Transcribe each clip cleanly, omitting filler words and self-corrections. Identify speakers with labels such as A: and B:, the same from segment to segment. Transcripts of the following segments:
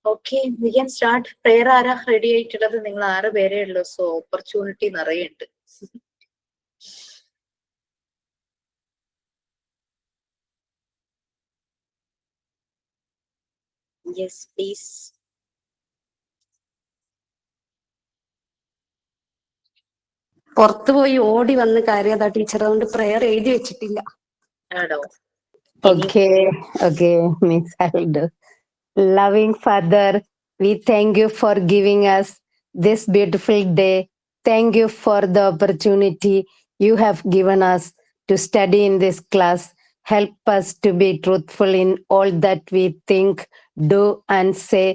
A: Okay, we can start. Prayer ആരാ ready ആയിട്ടുള്ളത്? നിങ്ങൾ 6 പേരേ ഉള്ളൂ. സോ ഓപ്പർച്യൂണിറ്റി നിറയുണ്ട്. Yes, please.
B: പുറത്തുപോയി ഓടി വന്ന് കയറിയതാ ടീച്ചർ, അതുകൊണ്ട് പ്രെയർ എഴുതി വെച്ചിട്ടില്ല.
A: ആണോ?
C: Okay, Miss Aldo. Loving Father, we thank you for giving us this beautiful day. Thank you for the opportunity you have given us to study in this class. Help us to be truthful in all that we think, do, and say.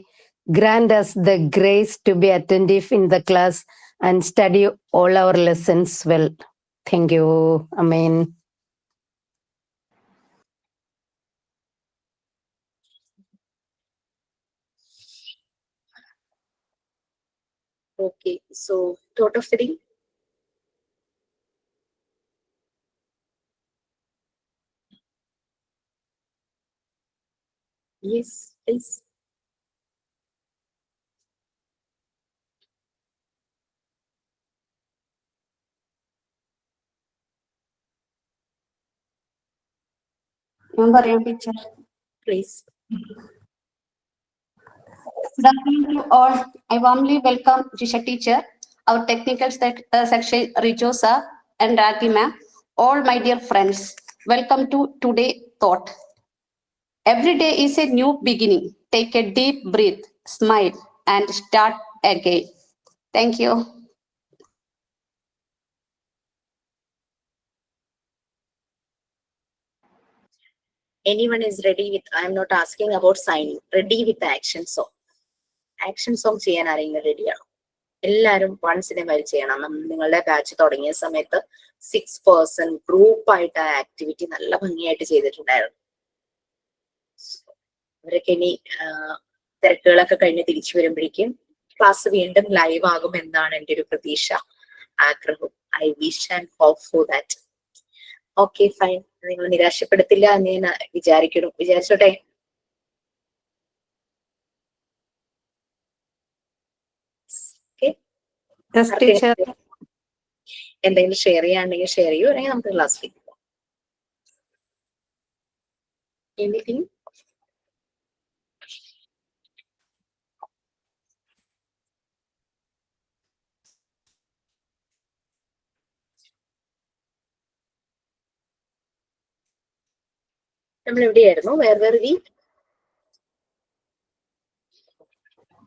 C: Grant us the grace to be attentive in the class and study all our lessons well. Thank you. Amen.
A: Okay, so thought of the day. Yes, please.
B: ഞാൻ പറയാം teacher.
A: Please.
B: Good afternoon to all. I warmly welcome Jisha teacher, our technical section Rijosa and Raki ma'am, all my dear friends. Welcome to today thought. Every day is a new beginning. Take a deep breath, smile, and start again. Thank you.
A: Anyone is ready with, I am not asking about signing, ready with the action song. Action song ചെയ്യാൻ ആരെങ്കിലും റെഡിയാണോ? എല്ലാവരും once in A while ചെയ്യണം. നിങ്ങളുടെ batch തുടങ്ങിയ സമയത്ത് 6 person ഗ്രൂപ്പായിട്ട് ആ ആക്ടിവിറ്റി നല്ല ഭംഗിയായിട്ട് ചെയ്തിട്ടുണ്ടായിരുന്നു. അവരൊക്കെ ഇനി തിരക്കുകളൊക്കെ കഴിഞ്ഞ് തിരിച്ചു വരുമ്പോഴേക്കും ക്ലാസ് വീണ്ടും ലൈവ് ആകും എന്നാണ് എൻ്റെ ഒരു പ്രതീക്ഷ, ആഗ്രഹം. I wish and hope for that. Okay, fine. നിങ്ങൾ നിരാശപ്പെടുത്തില്ല എന്ന് ഞാൻ വിചാരിച്ചോട്ടെ. എന്തെങ്കിലും ഷെയർ ചെയ്യാണ്ടെങ്കിൽ ഷെയർ ചെയ്യൂ, അല്ലെങ്കിൽ നമുക്ക് ക്ലാസ്സിലേക്ക് പോകാം. എനിത്തിങ്? നമ്മൾ എവിടെയായിരുന്നു? വേറെ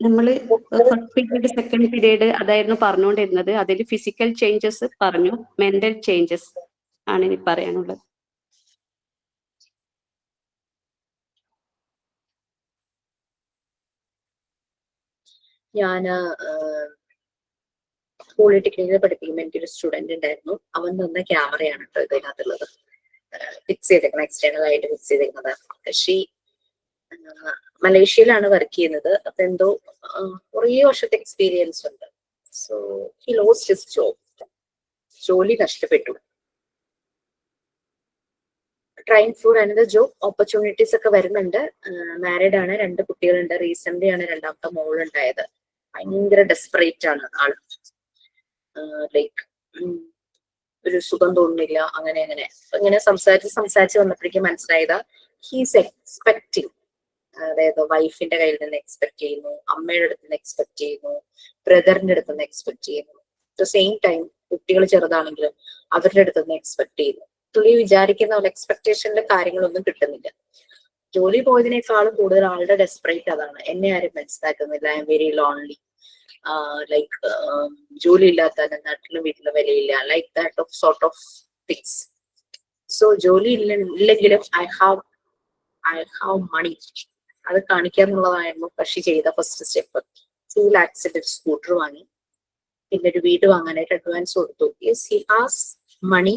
B: നമ്മള് ഫസ്റ്റ് പീരീഡ് സെക്കൻഡ് പീരീഡ് അതായിരുന്നു പറഞ്ഞുകൊണ്ടിരുന്നത്. അതിൽ ഫിസിക്കൽ ചേഞ്ചസ് പറഞ്ഞു, മെന്റൽ ചേഞ്ചസ് ആണ് ഇനി പറയാനുള്ളത്.
A: ഞാൻ പോളിടെക്നിക്കിൽ പഠിപ്പിക്കുമ്പോൾ എനിക്കൊരു സ്റ്റുഡന്റ് ഉണ്ടായിരുന്നു. അവൻ തന്ന ക്യാമറയാണ് കേട്ടോ ഇതിനകത്തുള്ളത്, ഫിക്സ് ചെയ്തേക്കുന്നത്, എക്സ്റ്റേണൽ ആയിട്ട് ഫിക്സ് ചെയ്തേക്കുന്നത്. പക്ഷേ മലേഷ്യയിലാണ് വർക്ക് ചെയ്യുന്നത്. അപ്പൊ എന്തോ കുറേ വർഷത്തെ എക്സ്പീരിയൻസ് ഉണ്ട്. So he lost his job. ജോലി നഷ്ടപ്പെട്ടു. Trying for another job opportunities ഒക്കെ വരുന്നുണ്ട്. മാരീഡ് ആണ്, 2 കുട്ടികളുണ്ട്. റീസെന്റ് ആണ് രണ്ടാമത്തെ മോളുണ്ടായത്. ഭയങ്കര ഡെസ്പറേറ്റ് ആണ് ആള്. ലൈക്ക് ഒരു സുഖം തോന്നുന്നില്ല, അങ്ങനെ സംസാരിച്ച് വന്നപ്പോഴേക്കും മനസ്സിലായതാ ഹീസ് എക്സ്പെക്ടിങ്. അതായത് വൈഫിന്റെ കയ്യിൽ നിന്ന് എക്സ്പെക്ട് ചെയ്യുന്നു, അമ്മയുടെ അടുത്ത് നിന്ന് എക്സ്പെക്ട് ചെയ്യുന്നു, ബ്രദറിന്റെ അടുത്ത് നിന്ന് എക്സ്പെക്ട് ചെയ്യുന്നു. അറ്റ് ദ സെയിം ടൈം കുട്ടികൾ ചെറുതാണെങ്കിലും അവരുടെ അടുത്ത് നിന്ന് എക്സ്പെക്ട് ചെയ്യുന്നു. തുള്ളി വിചാരിക്കുന്ന പോലെ എക്സ്പെക്ടേഷനിലെ കാര്യങ്ങളൊന്നും കിട്ടുന്നില്ല. ജോലി പോയതിനേക്കാളും കൂടുതൽ ആളുടെ ഡെസ്പറേറ്റ് അതാണ്. എന്നെ ആരും മനസ്സിലാക്കുന്നില്ല, I am very lonely, like ജോലി ഇല്ലാത്ത നാട്ടിലും വീട്ടിലും വിലയില്ല, like that of sort of things. So ജോലി ഇല്ലെങ്കിലും ഐ ഹാവ് മണി, അത് കാണിക്കുക എന്നുള്ളതായിരുന്നു കക്ഷി ചെയ്ത ഫസ്റ്റ് സ്റ്റെപ്പ്. 2 lakhs ഒരു സ്കൂട്ടർ വാങ്ങി, പിന്നെ ഒരു വീട് വാങ്ങാനായിട്ട് അഡ്വാൻസ് കൊടുത്തു. Yes, he has money.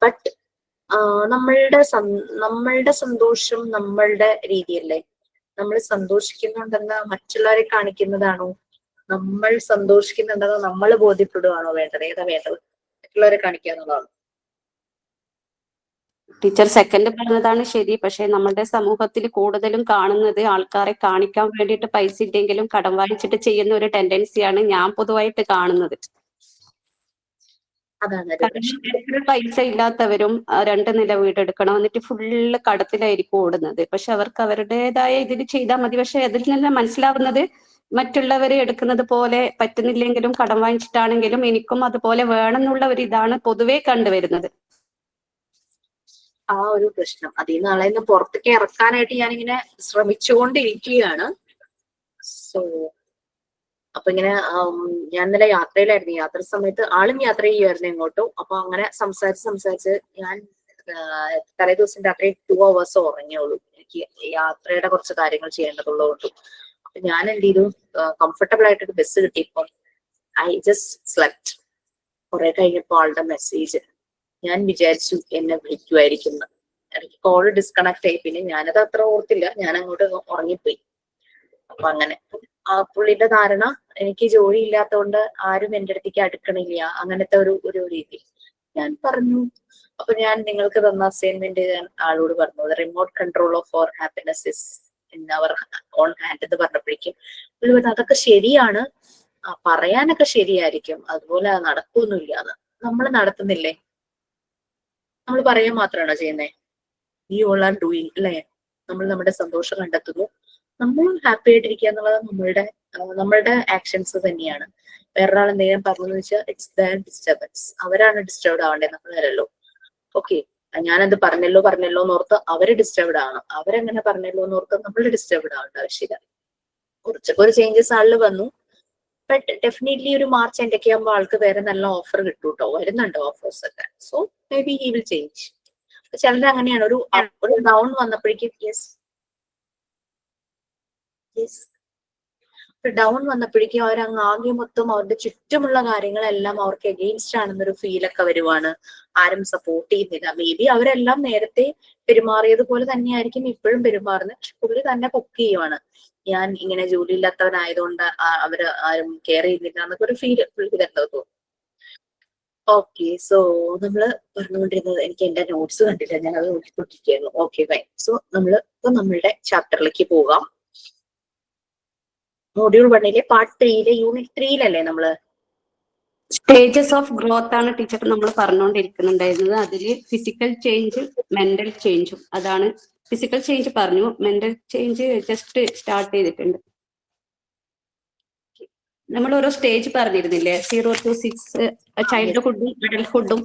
A: But നമ്മളുടെ സന്തോഷം നമ്മളുടെ രീതിയല്ലേ. നമ്മൾ സന്തോഷിക്കുന്നുണ്ടെന്ന് മറ്റുള്ളവരെ കാണിക്കുന്നതാണോ, നമ്മൾ സന്തോഷിക്കുന്നുണ്ടെന്ന് നമ്മൾ ബോധ്യപ്പെടുകയാണോ വേണ്ടത്? ഏതാ വേണ്ടത്? മറ്റുള്ളവരെ കാണിക്കുക എന്നുള്ളതാണ്.
B: ടീച്ചർ സെക്കൻഡ് പറഞ്ഞതാണ് ശരി. പക്ഷെ നമ്മുടെ സമൂഹത്തിൽ കൂടുതലും കാണുന്നത് ആൾക്കാരെ കാണിക്കാൻ വേണ്ടിയിട്ട് പൈസ ഇല്ലെങ്കിലും കടം വാങ്ങിച്ചിട്ട് ചെയ്യുന്ന ഒരു ടെൻഡൻസിയാണ് ഞാൻ പൊതുവായിട്ട് കാണുന്നത്.
A: അതാണ് ഒരു
B: കാരണം
A: പ്രശ്നം.
B: എത്ര പൈസ ഇല്ലാത്തവരും 2 നില വീടെടുക്കണം എന്നിട്ട് ഫുള്ള് കടത്തിലായിരിക്കും ഓടുന്നത്. പക്ഷെ അവർക്ക് അവരുടേതായ ഇതിൽ ചെയ്താൽ മതി. പക്ഷെ അതിൽ നിന്ന് മനസ്സിലാവുന്നത് മറ്റുള്ളവർ എടുക്കുന്നത് പോലെ പറ്റുന്നില്ലെങ്കിലും കടം വാങ്ങിച്ചിട്ടാണെങ്കിലും എനിക്കും അതുപോലെ വേണമെന്നുള്ള ഒരു ഇതാണ് പൊതുവെ കണ്ടുവരുന്നത്.
A: ആ ഒരു പ്രശ്നം അതിൽ നിന്ന് ആളെ പുറത്തേക്ക് ഇറക്കാനായിട്ട് ഞാനിങ്ങനെ ശ്രമിച്ചുകൊണ്ടിരിക്കുകയാണ്. സോ അപ്പൊ ഇങ്ങനെ ഞാൻ ഇന്നലെ യാത്രയിലായിരുന്നു. യാത്ര സമയത്ത് ആളും യാത്ര ചെയ്യുമായിരുന്നു എങ്ങോട്ടോ. അപ്പൊ അങ്ങനെ സംസാരിച്ച് ഞാൻ തലേ ദിവസം രാത്രി 2 hours ഉറങ്ങിയുള്ളൂ. എനിക്ക് യാത്രയുടെ കുറച്ച് കാര്യങ്ങൾ ചെയ്യേണ്ടതുള്ളതുകൊണ്ട്. അപ്പൊ ഞാൻ എന്ത് ചെയ്തു, കംഫർട്ടബിൾ ആയിട്ടൊരു ബസ് കിട്ടിയപ്പോൾ ഐ ജസ്റ്റ് സ്ലെപ്റ്റ്. കുറെ കഴിഞ്ഞപ്പോ ആളുടെ മെസ്സേജ്. ഞാൻ വിചാരിച്ചു എന്നെ വിളിക്കുമായിരിക്കും. എനിക്ക് കോള് ഡിസ്കണക്ട് ആയി. പിന്നെ ഞാനത് അത്ര ഓർത്തില്ല, ഞാൻ അങ്ങോട്ട് ഉറങ്ങിപ്പോയി. അപ്പൊ അങ്ങനെ ആ പുള്ളിയുടെ ധാരണ എനിക്ക് ജോലി ഇല്ലാത്തതുകൊണ്ട് ആരും എന്റെ അടുത്തേക്ക് അടുക്കണില്ല, അങ്ങനത്തെ ഒരു രീതി. ഞാൻ പറഞ്ഞു, അപ്പൊ ഞാൻ നിങ്ങൾക്ക് തന്ന അസൈൻമെന്റ് ഞാൻ ആളോട് പറഞ്ഞു, remote control of our happiness is in our own hand എന്ന് പറഞ്ഞപ്പോഴേക്കും പുള്ളി പറഞ്ഞു അതൊക്കെ ശരിയാണ്, പറയാനൊക്കെ ശരിയായിരിക്കും, അതുപോലെ നടക്കൊന്നുമില്ല എന്ന്. നമ്മൾ നടത്തുന്നില്ലേ? നമ്മൾ പറയാൻ മാത്രമാണോ ചെയ്യുന്നേ? വി ഓൾ ആർ ഡൂയിങ് അല്ലേ? നമ്മൾ നമ്മുടെ സന്തോഷം കണ്ടെത്തുന്നു, നമ്മൾ ഹാപ്പി ആയിട്ടിരിക്കുക എന്നുള്ളത് നമ്മളുടെ ആക്ഷൻസ് തന്നെയാണ്. വേറൊരാൾ എന്തെങ്കിലും പറഞ്ഞെന്ന് വെച്ചാൽ ഇറ്റ്സ് ദയർ ഡിസ്റ്റർബൻസ്. അവരാണ് ഡിസ്റ്റർബ്ഡ് ആവേണ്ടത്, നമ്മളല്ലോ. ഓക്കെ, ഞാനത് പറഞ്ഞല്ലോ എന്നോർത്ത് അവര് ഡിസ്റ്റർബ്ഡ് ആണ്, അവരെങ്ങനെ പറഞ്ഞല്ലോ എന്നോർത്ത് നമ്മൾ ഡിസ്റ്റർബ്ഡ് ആവേണ്ട ആവശ്യമില്ല. കുറച്ചൊക്കെ ഒരു ചേഞ്ചസ് ആളിൽ വന്നു. ബട്ട് ഡെഫിനറ്റ്ലി ഒരു മാർച്ച് എന്തൊക്കെ ആകുമ്പോൾ ആൾക്ക് വേറെ നല്ല ഓഫർ കിട്ടും കേട്ടോ, വരുന്നുണ്ട് ഓഫേഴ്സ് ഒക്കെ. So may be he will change. ചിലത് അങ്ങനെയാണ്, ഒരു ഡൗൺ വന്നപ്പോഴേക്കും ഡൗൺ വന്നപ്പോഴേക്കും അവരങ്ങ് ആകെ മൊത്തം അവരുടെ ചുറ്റുമുള്ള കാര്യങ്ങളെല്ലാം അവർക്ക് എഗെയിൻസ്റ്റ് ആണെന്നൊരു ഫീലൊക്കെ വരുവാണ്. ആരും സപ്പോർട്ട് ചെയ്യുന്നില്ല. മേ ബി അവരെല്ലാം നേരത്തെ പെരുമാറിയത് പോലെ തന്നെയായിരിക്കും ഇപ്പോഴും പെരുമാറുന്നത്. പക്ഷെ പുള്ളി തന്നെ പൊക്ക് ചെയ്യുവാണ്, ഞാൻ ഇങ്ങനെ ജോലി ഇല്ലാത്തവനായതുകൊണ്ട് അവര് ആരും കെയർ ചെയ്യുന്നില്ല എന്നൊക്കെ ഒരു ഫീൽ പുള്ളിക്ക് എന്തോ തോന്നും. ഓക്കെ, സോ നമ്മള് പറഞ്ഞുകൊണ്ടിരുന്നത്, എനിക്ക് എന്റെ നോട്ട്സ് കണ്ടില്ല, ഞാൻ അത് നോക്കിക്കൊണ്ടിരിക്കുകയായിരുന്നു. Okay fine. സോ ഇപ്പൊ നമ്മളുടെ ചാപ്റ്ററിലേക്ക് പോകാം. മോഡ്യൂൾ 1 പാർട്ട് 3 യൂണിറ്റ് 3 നമ്മള്
B: സ്റ്റേജസ് ഓഫ് ഗ്രോത്ത് ആണ് ടീച്ചർ നമ്മൾ പറഞ്ഞുകൊണ്ടിരിക്കുന്നുണ്ടായിരുന്നത്. അതിൽ ഫിസിക്കൽ ചേഞ്ച് മെന്റൽ ചേഞ്ചും. അതാണ് ഫിസിക്കൽ ചേഞ്ച് പറഞ്ഞു, മെന്റൽ ചേഞ്ച് ജസ്റ്റ് സ്റ്റാർട്ട് ചെയ്തിട്ടുണ്ട്. നമ്മൾ ഓരോ സ്റ്റേജ് പറഞ്ഞിരുന്നില്ലേ, 0 to 6 ചൈൽഡ്ഹുഡും അഡൽട്ട്ഹുഡും.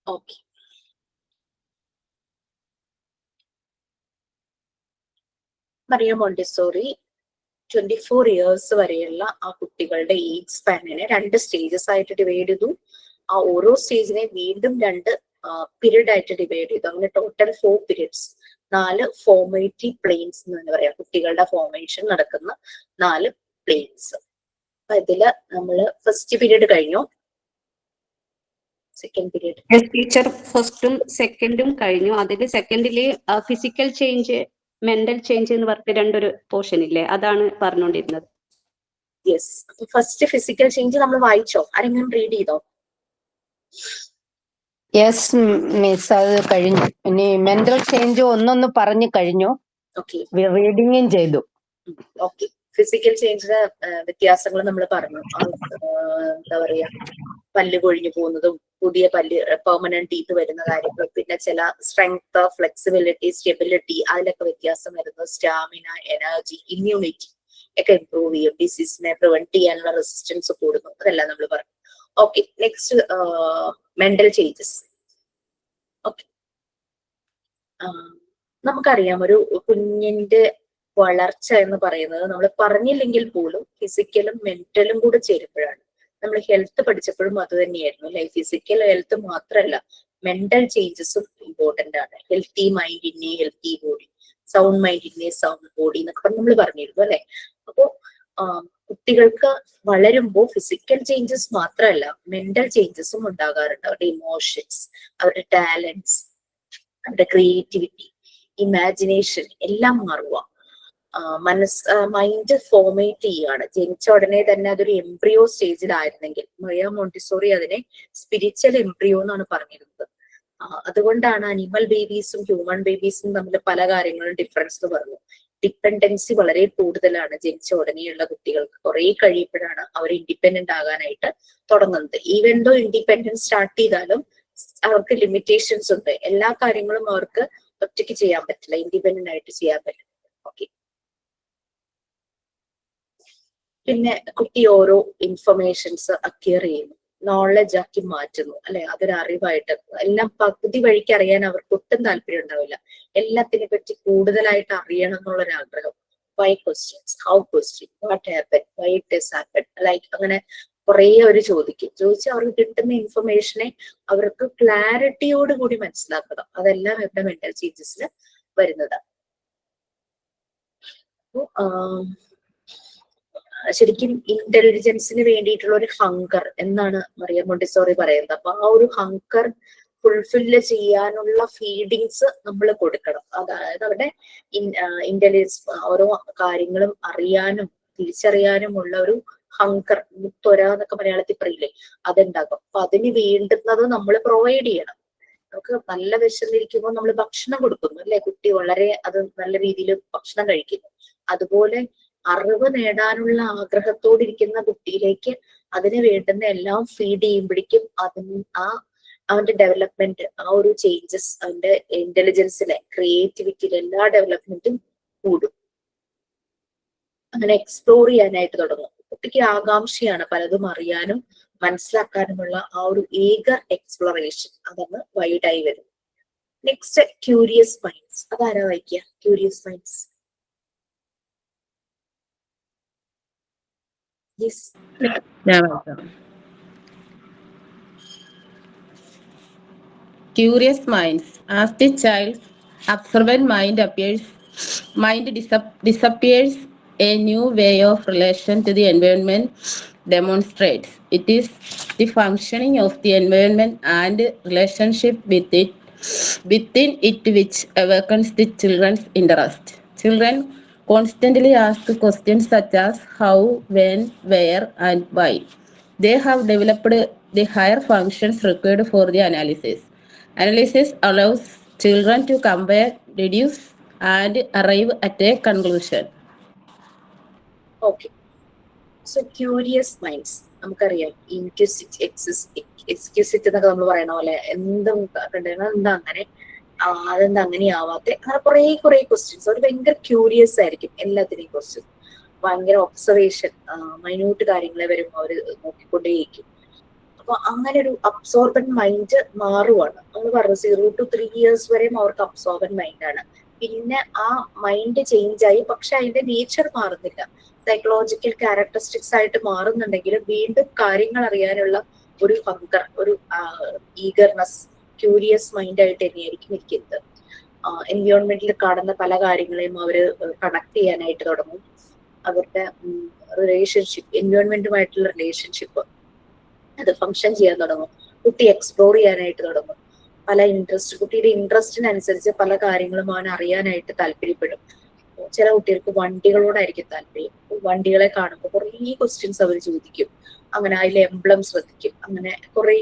A: ഓക്കെ, മറിയ മോണ്ടിസോറി 24 years വരെയുള്ള ആ കുട്ടികളുടെ ഏജ് സ്പാനിനെ 2 സ്റ്റേജസ് ആയിട്ട് ഡിവൈഡ് ചെയ്തു. ആ ഓരോ സ്റ്റേജിനെ വീണ്ടും 2 പീരീഡ് ആയിട്ട് ഡിവൈഡ് ചെയ്തു. അങ്ങനെ ടോട്ടൽ 4 പീരീഡ്സ്, 4 ഫോർമേറ്റീവ് പ്ലെയിൻസ് എന്ന് പറയാം. കുട്ടികളുടെ ഫോർമേഷൻ നടക്കുന്ന 4 പ്ലെയിൻസ്. അപ്പൊ ഇതില് നമ്മള് ഫസ്റ്റ് പീരീഡ് കഴിഞ്ഞു. സെക്കൻഡ് പീരീഡ്
B: ടീച്ചർ ഫസ്റ്റും സെക്കൻഡും കഴിഞ്ഞു. അതിൽ സെക്കൻഡില് ഫിസിക്കൽ ചേഞ്ച് മെന്റൽ ചേഞ്ച് എന്ന് പറഞ്ഞിട്ട് 2 പോർഷൻ ഇല്ലേ, അതാണ് പറഞ്ഞുകൊണ്ടിരുന്നത്.
A: യെസ്, ഫസ്റ്റ് ഫിസിക്കൽ ചേഞ്ച് നമ്മൾ വായിച്ചോ? ആരെങ്കിലും റീഡ് ചെയ്തോ?
C: യെസ് മിസ്, അത് കഴിഞ്ഞു. ഇനി മെന്റൽ ചേഞ്ച് ഒന്നൊന്ന് പറഞ്ഞു കഴിഞ്ഞു.
A: ഓക്കെ,
C: റീഡിങ്ങും ചെയ്തു.
A: ഓക്കെ. ഫിസിക്കൽ ചേഞ്ചിന്റെ വ്യത്യാസങ്ങൾ നമ്മൾ പറഞ്ഞു. എന്താ പറയാ, പല്ല് കൊഴിഞ്ഞു പോകുന്നതും പുതിയ പല്ല് പെർമനന്റ് ടീത്ത് വരുന്ന കാര്യങ്ങൾ, പിന്നെ ചില സ്ട്രെങ്ത്, ഫ്ലെക്സിബിലിറ്റി, സ്റ്റെബിലിറ്റി അതിലൊക്കെ വ്യത്യാസം വരുന്നു, സ്റ്റാമിന, എനർജി, ഇമ്മ്യൂണിറ്റി ഒക്കെ ഇംപ്രൂവ് ചെയ്യും, ഡിസീസിനെ പ്രിവെന്റ് ചെയ്യാനുള്ള റെസിസ്റ്റൻസ് കൂടുന്നു, അതെല്ലാം നമ്മൾ പറഞ്ഞു. Okay, next mental changes. Okay, നമുക്കറിയാം ഒരു കുഞ്ഞിന്റെ വളർച്ച എന്ന് പറയുന്നത് നമ്മൾ പറഞ്ഞില്ലെങ്കിൽ പോലും ഫിസിക്കലും മെന്റലും കൂടെ ചേരുമ്പോഴാണ്. നമ്മൾ ഹെൽത്ത് പഠിച്ചപ്പോഴും അത് തന്നെയായിരുന്നു അല്ലെ. ഫിസിക്കൽ ഹെൽത്ത് മാത്രമല്ല, മെന്റൽ ചേഞ്ചസും ഇമ്പോർട്ടന്റ് ആണ്. ഹെൽത്തി മൈൻഡിനെ ഹെൽത്തി ബോഡി, സൗണ്ട് മൈൻഡിനെ സൗണ്ട് ബോഡി എന്നൊക്കെ നമ്മൾ പറഞ്ഞിരുന്നു അല്ലെ. അപ്പോ കുട്ടികൾക്ക് വളരുമ്പോൾ ഫിസിക്കൽ ചേഞ്ചസ് മാത്രമല്ല മെന്റൽ ചേഞ്ചസും ഉണ്ടാകാറുണ്ട്. അവരുടെ ഇമോഷൻസ്, അവരുടെ ടാലൻസ്, അവരുടെ ക്രിയേറ്റിവിറ്റി, ഇമാജിനേഷൻ എല്ലാം മാറുക. മൈൻഡ് ഫോർമേറ്റ് ചെയ്യുകയാണ്. ജനിച്ച ഉടനെ തന്നെ അതൊരു എംബ്രിയോ സ്റ്റേജിലായിരുന്നെങ്കിൽ മറിയ മോണ്ടിസോറി അതിനെ സ്പിരിച്വൽ എംബ്രിയോ എന്നാണ് പറഞ്ഞിരുന്നത്. അതുകൊണ്ടാണ് അനിമൽ ബേബീസും ഹ്യൂമൻ ബേബീസും തമ്മിൽ പല കാര്യങ്ങളും ഡിഫറൻസ് എന്ന് പറഞ്ഞു. ഡിപ്പെൻഡൻസി വളരെ കൂടുതലാണ് ജനിച്ച ഉടനെയുള്ള കുട്ടികൾക്ക്. കുറെ കഴിയുമ്പോഴാണ് അവർ ഇൻഡിപെൻഡന്റ് ആകാനായിട്ട് തുടങ്ങുന്നത്. ഈവൻ ദോ ഇൻഡിപെൻഡൻസ് സ്റ്റാർട്ട് ചെയ്താലും അവർക്ക് ലിമിറ്റേഷൻസ് ഉണ്ട്. എല്ലാ കാര്യങ്ങളും അവർക്ക് ഒറ്റയ്ക്ക് ചെയ്യാൻ പറ്റില്ല, ഇൻഡിപെൻഡന്റ് ആയിട്ട് ചെയ്യാൻ പറ്റില്ല. ഓക്കെ, പിന്നെ കുട്ടി ഓരോ ഇൻഫർമേഷൻസ് അക്വയർ ചെയ്യുന്നു, നോളജ് ആക്കി മാറ്റുന്നു അല്ലെ. അതൊരു അറിവായിട്ട് എല്ലാം പകുതി വഴിക്ക് അറിയാൻ അവർക്ക് ഒട്ടും താല്പര്യം ഉണ്ടാവില്ല. എല്ലാത്തിനെ പറ്റി കൂടുതലായിട്ട് അറിയണം എന്നുള്ളൊരു ആഗ്രഹം. Why questions, how question, what happen, why it is happen, like അങ്ങനെ കുറെ അവര് ചോദിച്ച് അവർക്ക് കിട്ടുന്ന ഇൻഫർമേഷനെ അവർക്ക് ക്ലാരിറ്റിയോട് കൂടി മനസ്സിലാക്കണം. അതെല്ലാം ഇവിടെ മെന്റൽ ചേഞ്ചസിന് വരുന്നതാണ്. ശരിക്കും ഇന്റലിജൻസിന് വേണ്ടിയിട്ടുള്ള ഒരു ഹങ്കർ എന്നാണ് മറിയ മോണ്ടിസോറി പറയുന്നത്. അപ്പൊ ആ ഒരു ഹങ്കർ ഫുൾഫില്ല് ചെയ്യാനുള്ള ഫീഡിങ്സ് നമ്മൾ കൊടുക്കണം. അതായത് അവിടെ ഇന്റലിജൻസ്, ഓരോ കാര്യങ്ങളും അറിയാനും തിരിച്ചറിയാനുമുള്ള ഒരു ഹങ്കർ, ത്വര എന്നൊക്കെ മലയാളത്തിൽ പറയില്ലേ, അതുണ്ടാകും. അപ്പൊ അതിന് വേണ്ടുന്നത് നമ്മൾ പ്രൊവൈഡ് ചെയ്യണം. നമുക്ക് നല്ല വിശന്നിരിക്കുമ്പോൾ നമ്മൾ ഭക്ഷണം കൊടുക്കുന്നു അല്ലെ. കുട്ടി വളരെ അത് നല്ല രീതിയിൽ ഭക്ഷണം കഴിക്കുന്നു. അതുപോലെ അറിവ് നേടാനുള്ള ആഗ്രഹത്തോടിരിക്കുന്ന കുട്ടിയിലേക്ക് അതിന് വേണ്ടുന്ന എല്ലാം ഫീഡ് ചെയ്യുമ്പോഴേക്കും അവന്റെ ഡെവലപ്മെന്റ്, ആ ഒരു ചേഞ്ചസ്, അവന്റെ ഇന്റലിജൻസിലെ, ക്രിയേറ്റിവിറ്റിയിലെ എല്ലാ ഡെവലപ്മെന്റും കൂടും. അങ്ങനെ എക്സ്പ്ലോർ ചെയ്യാനായിട്ട് തുടങ്ങും. കുട്ടിക്ക് ആകാംക്ഷയാണ് പലതും അറിയാനും മനസ്സിലാക്കാനുമുള്ള ആ ഒരു ഈഗർ എക്സ്പ്ലോറേഷൻ, അതാണ് വൈഡായി വരും. Next curious minds. അതാരാ വായിക്കുക? Curious minds.
D: Curious minds. As the child's observant mind disappears, a new way of relation to the environment demonstrates. It is the functioning of the environment and relationship within it which awakens the children's interest. Children constantly ask questions such as how, when, where, and why. They have developed the higher functions required for the analysis. Analysis allows children to compare, deduce, and arrive at a conclusion.
A: Okay. So curious minds, നമുക്കറിയാം exquisite എന്നൊക്കെ നമ്മൾ പറയണ പോലെ എന്തും എന്താ അങ്ങനെ, അതെന്താ അങ്ങനെയാവാത്ത, അങ്ങനെ കുറെ ക്വസ്റ്റ്യൻസ്. അവർ ഭയങ്കര ക്യൂരിയസ് ആയിരിക്കും എല്ലാത്തിനെയും കുറിച്ച്. ഭയങ്കര ഒബ്സർവേഷൻ, മൈന്യൂട്ട് കാര്യങ്ങളെ വരുമ്പോൾ അവർ നോക്കിക്കൊണ്ടേയിരിക്കും. അപ്പൊ അങ്ങനെ ഒരു അബ്സോർബന്റ് മൈൻഡ് മാറുവാണ്. നമ്മൾ പറഞ്ഞു 0 to 3 years വരെയും അവർക്ക് അബ്സോർബന്റ് മൈൻഡാണ്. പിന്നെ ആ മൈൻഡ് ചേഞ്ച് ആയി, പക്ഷെ അതിന്റെ നേച്ചർ മാറുന്നില്ല. സൈക്കോളജിക്കൽ ക്യാരക്ടറിസ്റ്റിക്സ് ആയിട്ട് മാറുന്നുണ്ടെങ്കിലും വീണ്ടും കാര്യങ്ങൾ അറിയാനുള്ള ഒരു ഹങ്കർ, ഒരു ഈഗർനെസ്, ക്യൂരിയസ് മൈൻഡ് ആയിട്ട് തന്നെയായിരിക്കും ഇരിക്കുന്നത്. എൻവയോൺമെന്റിൽ കാണുന്ന പല കാര്യങ്ങളെയും അവര് കണക്ട് ചെയ്യാനായിട്ട് തുടങ്ങും. അവരുടെ റിലേഷൻഷിപ്പ്, എൻവയോൺമെന്റുമായിട്ടുള്ള റിലേഷൻഷിപ്പ് അത് ഫങ്ഷൻ ചെയ്യാൻ തുടങ്ങും. കുട്ടി എക്സ്പ്ലോർ ചെയ്യാനായിട്ട് തുടങ്ങും. പല കുട്ടിയുടെ ഇൻട്രസ്റ്റിനനുസരിച്ച് പല കാര്യങ്ങളും അവൻ അറിയാനായിട്ട് താല്പര്യപ്പെടും. ചില കുട്ടികൾക്ക് വണ്ടികളോടായിരിക്കും താല്പര്യം. വണ്ടികളെ കാണുമ്പോൾ കുറേ ക്വസ്റ്റ്യൻസ് അവർ ചോദിക്കും. അങ്ങനെ അതിലെ എംബ്ലം ശ്രദ്ധിക്കും. അങ്ങനെ കുറെ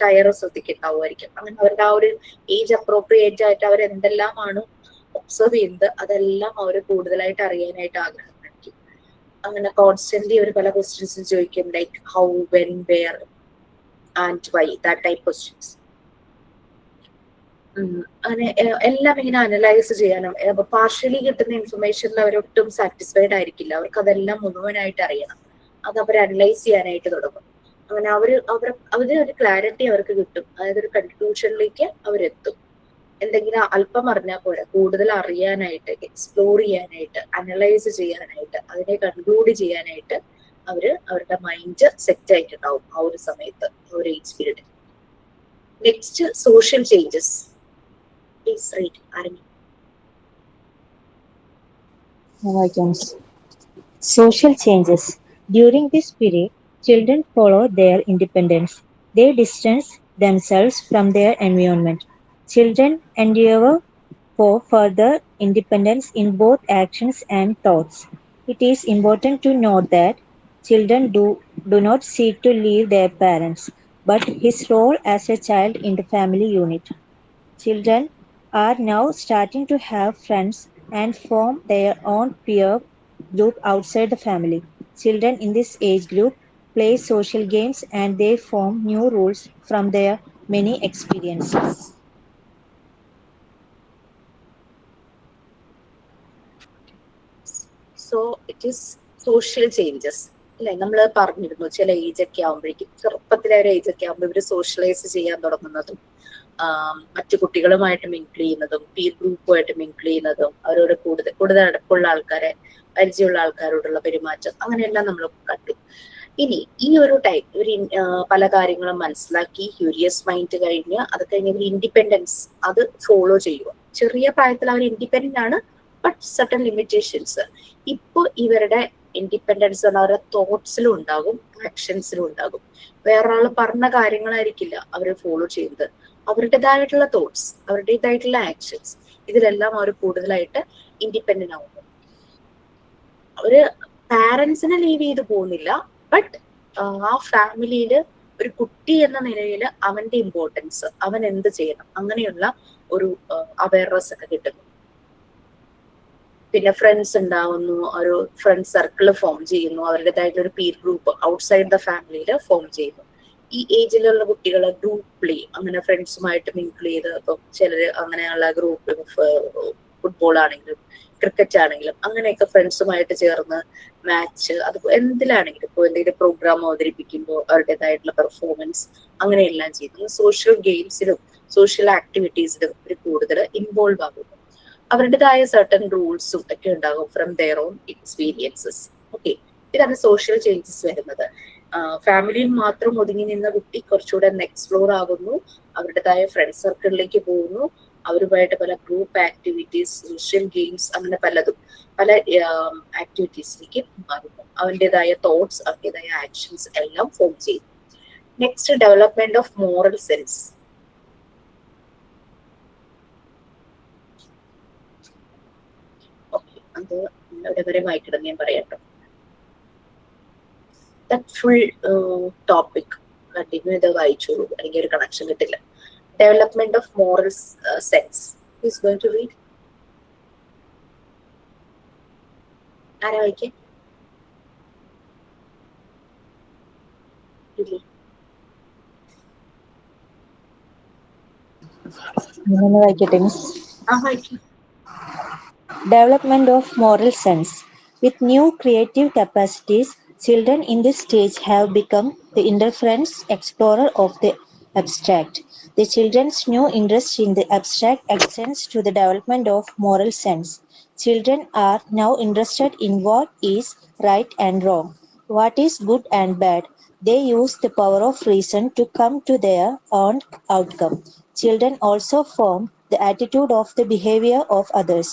A: ടയർ ശ്രദ്ധിക്കുന്നുണ്ടാവുമായിരിക്കും. അങ്ങനെ അവരുടെ ആ ഒരു ഏജ് അപ്രോപ്രിയേറ്റ് ആയിട്ട് അവർ എന്തെല്ലാമാണ് ഒബ്സർവ് ചെയ്യുന്നത് അതെല്ലാം അവർ കൂടുതലായിട്ട് അറിയാനായിട്ട് ആഗ്രഹം കാണിക്കും. അങ്ങനെ കോൺസ്റ്റന്റ്ലി അവർ പല ക്വസ്റ്റ്യൻസും ചോദിക്കും. Like how, when, where, and why, that type questions. അങ്ങനെ എല്ലാം ഇങ്ങനെ അനലൈസ് ചെയ്യാനും പാർഷ്യലി കിട്ടുന്ന ഇൻഫർമേഷനിൽ അവരൊട്ടും സാറ്റിസ്ഫൈഡ് ആയിരിക്കില്ല. അവർക്ക് അതെല്ലാം മുഴുവനായിട്ട് അറിയണം. അത് അവർ അനലൈസ് ചെയ്യാനായിട്ട് തുടങ്ങും. അങ്ങനെ അവര് ഒരു ക്ലാരിറ്റി അവർക്ക് കിട്ടും. അതായത് ഒരു കൺക്ലൂഷനിലേക്ക് അവരെത്തും. എന്തെങ്കിലും അല്പം അറിഞ്ഞാൽ പോരാ, കൂടുതൽ അറിയാനായിട്ട്, എക്സ്പ്ലോർ ചെയ്യാനായിട്ട്, അനലൈസ് ചെയ്യാനായിട്ട്, അതിനെ കൺക്ലൂഡ് ചെയ്യാനായിട്ട് അവരുടെ മൈൻഡ് സെറ്റ് ആയിട്ടുണ്ടാവും ആ ഒരു സമയത്ത്, ആ ഒരു ഏജ് പീരീഡിൽ. Next, social changes. Please read ആരംഭിക്കും.
E: Social changes. During this period, children follow their independence. They distance themselves from their environment. Children endeavor for further independence in both actions and thoughts. It is important to note that children do not seek to leave their parents, but his role as a child in the family unit. Children are now starting to have friends and form their own peer group outside the family. Children in this age group play social games and they form new rules from their many experiences.
A: So it is social changes അല്ലെ. നമ്മൾ പറഞ്ഞിരുന്നു ചില age ഒക്കെ ആകുമ്പോഴേക്കും, ചെറുപ്പത്തിലെ ഒരു age ഒക്കെ ആകുമ്പോൾ ഇവര് സോഷ്യലൈസ് ചെയ്യാൻ തുടങ്ങുന്നതും മറ്റു കുട്ടികളുമായിട്ട് മിങ്കിൾ ചെയ്യുന്നതും പീർ ഗ്രൂപ്പുമായിട്ട് മിങ്കിൾ ചെയ്യുന്നതും അവരോട് കൂടുതൽ അടുപ്പുള്ള ആൾക്കാരെ, പരിചയമുള്ള ആൾക്കാരോടുള്ള പെരുമാറ്റം, അങ്ങനെയെല്ലാം നമ്മൾ കണ്ടു. ഇനി ഈ ഒരു ടൈം ഇവർ പല കാര്യങ്ങളും മനസ്സിലാക്കി, ക്യൂരിയസ് മൈൻഡ് കഴിഞ്ഞ് അത് കഴിഞ്ഞ് ഇവർ ഇൻഡിപെൻഡൻസ് അത് ഫോളോ ചെയ്യുക. ചെറിയ പ്രായത്തിൽ അവർ ഇൻഡിപെൻഡന്റ് ആണ്, ബട്ട് സർട്ടൻ ലിമിറ്റേഷൻസ്. ഇപ്പൊ ഇവരുടെ ഇൻഡിപെൻഡൻസ് അവരുടെ തോട്ട്സിലും ഉണ്ടാകും, ആക്ഷൻസിലും ഉണ്ടാകും. വേറൊരാൾ പറഞ്ഞ കാര്യങ്ങളായിരിക്കില്ല അവർ ഫോളോ ചെയ്യുന്നത്. അവരുടേതായിട്ടുള്ള തോട്ട്സ്, അവരുടേതായിട്ടുള്ള ആക്ഷൻസ്, ഇതിലെല്ലാം അവർ കൂടുതലായിട്ട് ഇൻഡിപെൻഡന്റ് ആവുന്നു. അവര് പാരന്റ്സിനെ ലീവ് ചെയ്ത് പോകുന്നില്ല, ബട്ട് ആ ഫാമിലിയില് ഒരു കുട്ടി എന്ന നിലയിൽ അവന്റെ ഇമ്പോർട്ടൻസ്, അവൻ എന്ത് ചെയ്യണം, അങ്ങനെയുള്ള ഒരു അവയർനെസ് ഒക്കെ കിട്ടുന്നു. പിന്നെ ഫ്രണ്ട്സ് ഉണ്ടാവുന്നു, ഒരു ഫ്രണ്ട് സർക്കിൾ ഫോം ചെയ്യുന്നു, അവരുടേതായിട്ടുള്ള ഒരു പീർ ഗ്രൂപ്പ് ഔട്ട്സൈഡ് ദ ഫാമിലിയിൽ ഫോം ചെയ്യുന്നു. ഈ ഏജിലുള്ള കുട്ടികളെ ഗ്രൂപ്പ് അങ്ങനെ ഫ്രണ്ട്സുമായിട്ട് മിങ്കിൾ ചെയ്ത്, ഇപ്പം ചിലര് അങ്ങനെയുള്ള ഗ്രൂപ്പ്, ഫുട്ബോൾ ആണെങ്കിലും ക്രിക്കറ്റ് ആണെങ്കിലും അങ്ങനെയൊക്കെ ഫ്രണ്ട്സുമായിട്ട് ചേർന്ന് മാച്ച്, അത് എന്തിലാണെങ്കിലും ഇപ്പോൾ എന്തെങ്കിലും പ്രോഗ്രാം അവതരിപ്പിക്കുമ്പോൾ അവരുടേതായിട്ടുള്ള പെർഫോമൻസ് അങ്ങനെയെല്ലാം ചെയ്യുന്നു. സോഷ്യൽ ഗെയിംസിലും സോഷ്യൽ ആക്ടിവിറ്റീസിലും ഒരു കൂടുതൽ ഇൻവോൾവ് ആകുന്നു. അവരുടേതായ സർട്ടൻ റൂൾസും ഒക്കെ ഉണ്ടാകും from their own experiences. Okay, ഇതാണ് സോഷ്യൽ ചേഞ്ചസ് വരുന്നത്. ഫാമിലിയിൽ മാത്രം ഒതുങ്ങി നിന്ന കുട്ടി കുറച്ചുകൂടെ എക്സ്പ്ലോർ ആകുന്നു, അവരുടേതായ ഫ്രണ്ട് സർക്കിളിലേക്ക് പോകുന്നു, അവരുമായിട്ട് പല ഗ്രൂപ്പ് ആക്ടിവിറ്റീസ്, സോഷ്യൽ ഗെയിംസ്, അങ്ങനെ പല ആക്ടിവിറ്റീസിലേക്ക് മാറുന്നു. അവൻ്റെതായ തോട്ട്സ്, അവരുടേതായ ആക്ഷൻസ് എല്ലാം ഫോം ചെയ്യുന്നു. Next, development of moral sense. Okay, അത് ഇവിടെ വരെ വായിക്കണം, ഞാൻ പറയാട്ടോ. ഫുൾ ടോപ്പിക് കണ്ടിന്യൂ ചെയ്ത് വായിച്ചോളൂ, അല്ലെങ്കിൽ ഒരു കണക്ഷൻ കിട്ടില്ല. Development of moral sense. Who is going to read? ആരാ വായിക്കേ?
E: Development of moral sense. With new creative capacities, children in this stage have become the indifferent explorer of the abstract. The children's new interest in the abstract extends to the development of moral sense. Children are now interested in what is right and wrong, what is good and bad. They use the power of reason to come to their own outcome. Children also form the attitude of the behavior of others.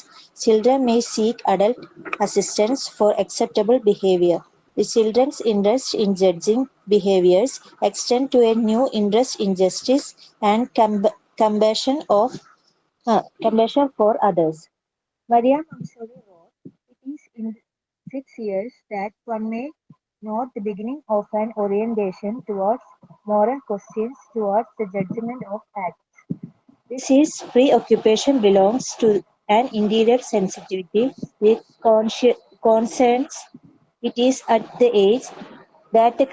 E: Children may seek adult assistance for acceptable behavior. The children's interest in judging behaviors extend to a new interest in justice and compassion for others. Maria Montessori wrote, "It is in 6 years that one may note the beginning of an orientation towards moral questions, towards the judgment of acts. This is preoccupation belongs to an interior sensitivity with concerns. It is at the age that the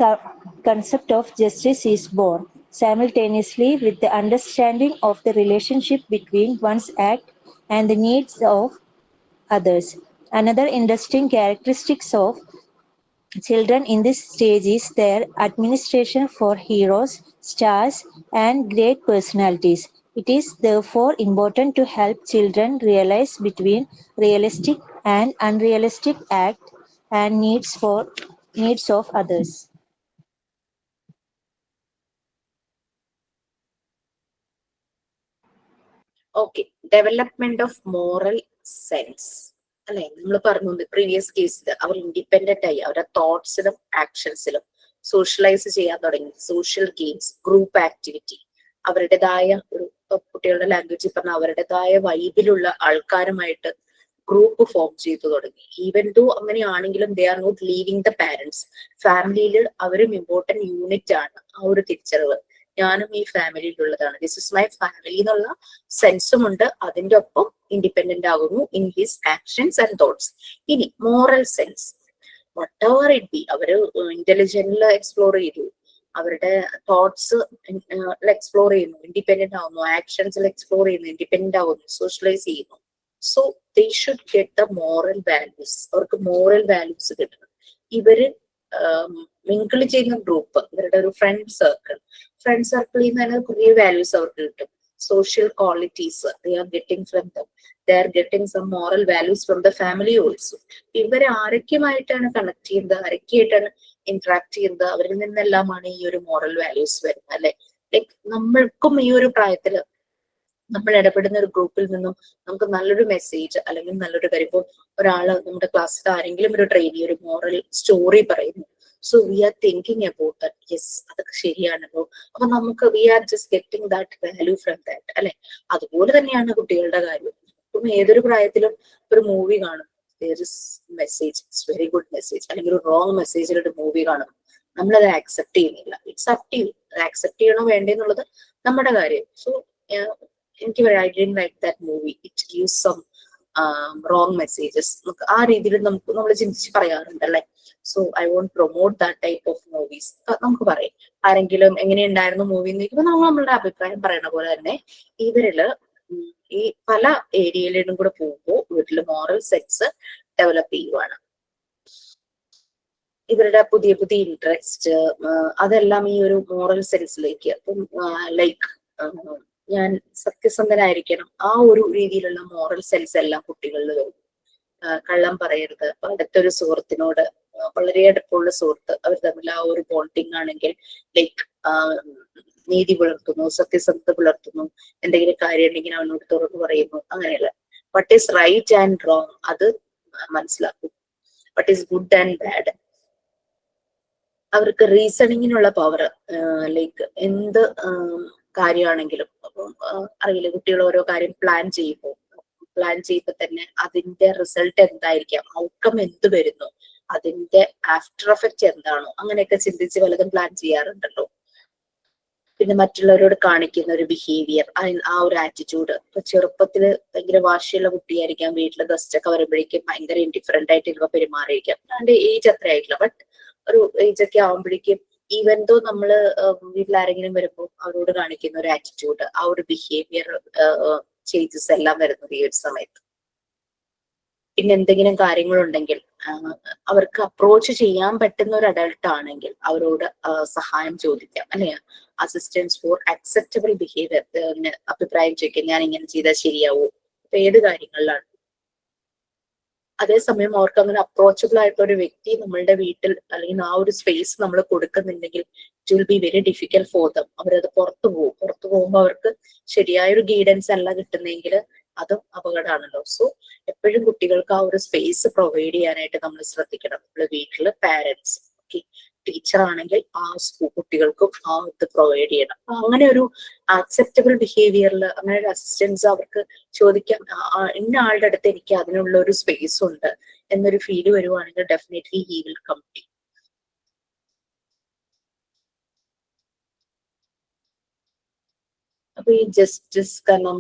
E: concept of justice is born. simultaneously with the understanding of the relationship between one's act and the needs of others. Another interesting characteristics of children in this stage is their administration for heroes, stars, and great personalities. It is therefore important to help children realize between realistic and unrealistic act and needs of others.
A: Okay, development of moral sense അല്ലെ. നമ്മൾ പറഞ്ഞു previous കേസിൽ അവർ independent ആയി അവരുടെ തോട്ട്സിലും ആക്ഷൻസിലും socialise ചെയ്യാൻ തുടങ്ങി. Social games, group activity, അവരുടേതായ ഒരു കുട്ടികളുടെ ലാംഗ്വേജിൽ പറഞ്ഞ അവരുടേതായ വൈബിലുള്ള ആൾക്കാരുമായിട്ട് ഗ്രൂപ്പ് ഫോം ചെയ്തു തുടങ്ങി. ഈവൻ ദോ അങ്ങനെയാണെങ്കിലും they are not leaving the parents. ഫാമിലിയിൽ അവരും ഇമ്പോർട്ടന്റ് യൂണിറ്റ് ആണ്. ആ ഒരു തിരിച്ചറിവ്, ഞാനും ഈ ഫാമിലിയിലുള്ളതാണ്, ദിസ് ഇസ് മൈ ഫാമിലി എന്നുള്ള സെൻസും ഉണ്ട്. അതിന്റെ ഒപ്പം ഇൻഡിപെൻഡന്റ് ആകുന്നു in his actions and thoughts. ഇനി moral sense, whatever it be, അവര് ഇന്റലിജന്റിൽ എക്സ്പ്ലോർ ചെയ്തു, അവരുടെ തോട്ട്സ് എക്സ്പ്ലോർ ചെയ്യുന്നു, ഇൻഡിപെൻഡന്റ് ആവുന്നു, ആക്ഷൻസിൽ എക്സ്പ്ലോർ ചെയ്യുന്നു, ഇൻഡിപെൻഡന്റ് ആവുന്നു, സോഷ്യലൈസ് ചെയ്യുന്നു. So they should get the moral values. അവർക്ക് മോറൽ വാല്യൂസ് കിട്ടണം. ഇവര് മിങ്കിൾ ചെയ്യുന്ന ഗ്രൂപ്പ്, ഇവരുടെ ഒരു ഫ്രണ്ട് സർക്കിളിൽ നിന്ന് തന്നെ കുറേ വാല്യൂസ് അവർക്ക് കിട്ടും. Social qualities they are getting from them. They are getting some moral values from the family also. ഇവർ ആരൊക്കെയുമായിട്ടാണ് കണക്ട് ചെയ്യുന്നത്, ആരൊക്കെയായിട്ടാണ് ഇന്ററാക്ട് ചെയ്യുന്നത്, അവരിൽ നിന്നെല്ലാമാണ് ഈ ഒരു മോറൽ വാല്യൂസ് വരുന്നത് അല്ലെ. ലൈക്ക് നമ്മൾക്കും ഈ ഒരു പ്രായത്തില് നമ്മൾ ഇടപെടുന്ന ഒരു ഗ്രൂപ്പിൽ നിന്നും നമുക്ക് നല്ലൊരു മെസ്സേജ് അല്ലെങ്കിൽ നല്ലൊരു കാര്യം, ഇപ്പോൾ ഒരാള് നമ്മുടെ ക്ലാസ്സിൽ ആരെങ്കിലും ഒരു ട്രെയിനി ഒരു മോറൽ സ്റ്റോറി പറയുന്നു, so we are thinking about that, yes അതൊക്കെ ശരിയാണല്ലോ, അപ്പൊ നമുക്ക് we are just getting that value from that അല്ലെ. അതുപോലെ തന്നെയാണ് കുട്ടികളുടെ കാര്യം. ഇപ്പം ഏതൊരു പ്രായത്തിലും ഒരു മൂവി കാണും, message, it's very good message, അല്ലെങ്കിൽ ഒരു റോങ് മെസ്സേജിലൊരു മൂവി കാണും, നമ്മളത് ആക്സെപ്റ്റ് ചെയ്യുന്നില്ല. ഇറ്റ്സ് അപ് ടു യു, അത് ആക്സെപ്റ്റ് ചെയ്യണോ വേണ്ടെന്നുള്ളത് നമ്മുടെ കാര്യം. സോ എനിക്ക് I didn't like that movie, it gives some wrong messages, ആ രീതിയിൽ നമ്മൾ ചിന്തിച്ച് പറയാറുണ്ട് അല്ലെ. So I won't promote that type of movies. നമുക്ക് പറയാം, ആരെങ്കിലും എങ്ങനെയുണ്ടായിരുന്നു മൂവി എന്ന് ചോദിക്കുമ്പോൾ നമ്മൾ നമ്മളുടെ അഭിപ്രായം പറയണ പോലെ തന്നെ ഇവരില് ഈ പല ഏരിയയിലും കൂടെ പോകുമ്പോൾ വീട്ടില് മോറൽ സെൻസ് ഡെവലപ്പ് ചെയ്യുവാണ്. ഇവരുടെ പുതിയ പുതിയ ഇൻട്രസ്റ്റ് അതെല്ലാം ഈ ഒരു മോറൽ സെൻസിലേക്ക്, ലൈക്ക് ഞാൻ സത്യസന്ധനായിരിക്കണം, ആ ഒരു രീതിയിലുള്ള മോറൽ സെൻസ് എല്ലാം കുട്ടികളിൽ വരും. കള്ളം പറയരുത്, അടുത്തൊരു സുഹൃത്തിനോട്, വളരെ അടുപ്പമുള്ള സുഹൃത്ത്, അവർ തമ്മിൽ ആ ഒരു ബോണ്ടിങ് ആണെങ്കിൽ ലൈക്ക് നീതി പുലർത്തുന്നു, സത്യസന്ധത പുലർത്തുന്നു, എന്തെങ്കിലും കാര്യം ഉണ്ടെങ്കിൽ അവനോട് തുറന്നു പറയുന്നു, അങ്ങനെയല്ല. What is right and wrong അത് മനസ്സിലാക്കും, what is good and bad. അവർക്ക് റീസണിങ്ങിനുള്ള പവർ, ലൈക്ക് എന്ത് കാര്യമാണെങ്കിലും, അപ്പം അറിയില്ല, കുട്ടികൾ ഓരോ കാര്യം പ്ലാൻ ചെയ്യുമ്പോൾ തന്നെ അതിന്റെ റിസൾട്ട് എന്തായിരിക്കാം, ഔട്ട്കം എന്ത് വരുന്നു, അതിന്റെ ആഫ്റ്റർ എഫക്റ്റ് എന്താണോ, അങ്ങനെയൊക്കെ ചിന്തിച്ച് പലതും പ്ലാൻ ചെയ്യാറുണ്ടല്ലോ. പിന്നെ മറ്റുള്ളവരോട് കാണിക്കുന്ന ഒരു ബിഹേവിയർ, ആ ഒരു ആറ്റിറ്റ്യൂഡ്. ഇപ്പൊ ചെറുപ്പത്തില് ഭയങ്കര വാശിയുള്ള കുട്ടിയായിരിക്കാം, വീട്ടിലെ ഗസ്റ്റ് ഒക്കെ വരുമ്പോഴേക്കും ഭയങ്കര ഇൻഡിഫറന്റ് ആയിട്ട് ഇവ പെരുമാറിയിരിക്കാം. അതിന്റെ ഏജ് അത്ര ആയിട്ടില്ല, ബട്ട് ഒരു ഏജ് ഒക്കെ ആവുമ്പോഴേക്കും ഈവൻ ദോ നമ്മള് വീട്ടിൽ ആരെങ്കിലും വരുമ്പോൾ അവരോട് കാണിക്കുന്ന ഒരു ആറ്റിറ്റ്യൂഡ്, ആ ഒരു ബിഹേവിയർ ചേഞ്ചസ് എല്ലാം വരുന്നത് ഈ ഒരു സമയത്ത്. പിന്നെ എന്തെങ്കിലും കാര്യങ്ങളുണ്ടെങ്കിൽ അവർക്ക് അപ്രോച്ച് ചെയ്യാൻ പറ്റുന്ന ഒരു അഡൾട്ട് ആണെങ്കിൽ അവരോട് സഹായം ചോദിക്കാം അല്ലെ. അസിസ്റ്റൻസ് ഫോർ അക്സെപ്റ്റബിൾ ബിഹേവിയർ, അഭിപ്രായം ചോദിക്കാം, ഞാൻ ഇങ്ങനെ ചെയ്താൽ ശരിയാവോ, ഇപ്പൊ ഏത് കാര്യങ്ങളിലാണ്. അതേസമയം അവർക്ക് അങ്ങനെ അപ്രോച്ചബിൾ ആയിട്ടുള്ള ഒരു വ്യക്തി നമ്മളുടെ വീട്ടിൽ അല്ലെങ്കിൽ ആ ഒരു സ്പേസ് നമ്മൾ കൊടുക്കുന്നുണ്ടെങ്കിൽ it will be very difficult for them. അവരത് പുറത്തു പോകുമ്പോൾ അവർക്ക് ശരിയായൊരു ഗൈഡൻസ് അല്ല കിട്ടുന്നെങ്കിൽ അതും അപകടമാണല്ലോ. സോ എപ്പോഴും കുട്ടികൾക്ക് ആ ഒരു സ്പേസ് പ്രൊവൈഡ് ചെയ്യാനായിട്ട് നമ്മൾ ശ്രദ്ധിക്കണം. നമ്മള് വീട്ടില് പാരന്റ്സ്, ടീച്ചർ ആണെങ്കിൽ ആ കുട്ടികൾക്കും ആ ഇത് പ്രൊവൈഡ് ചെയ്യണം. അങ്ങനെ ഒരു ആക്സെപ്റ്റബിൾ ബിഹേവിയറിൽ അങ്ങനെ ഒരു അസിസ്റ്റൻസ് അവർക്ക് ചോദിക്കാം, ഇന്ന ആളുടെ അടുത്ത് എനിക്ക് അതിനുള്ള ഒരു സ്പേസ് ഉണ്ട് എന്നൊരു ഫീല് വരുവാണെങ്കിൽ definitely he will come to. അപ്പൊ ഈ ജസ്റ്റിസ്, കാരണം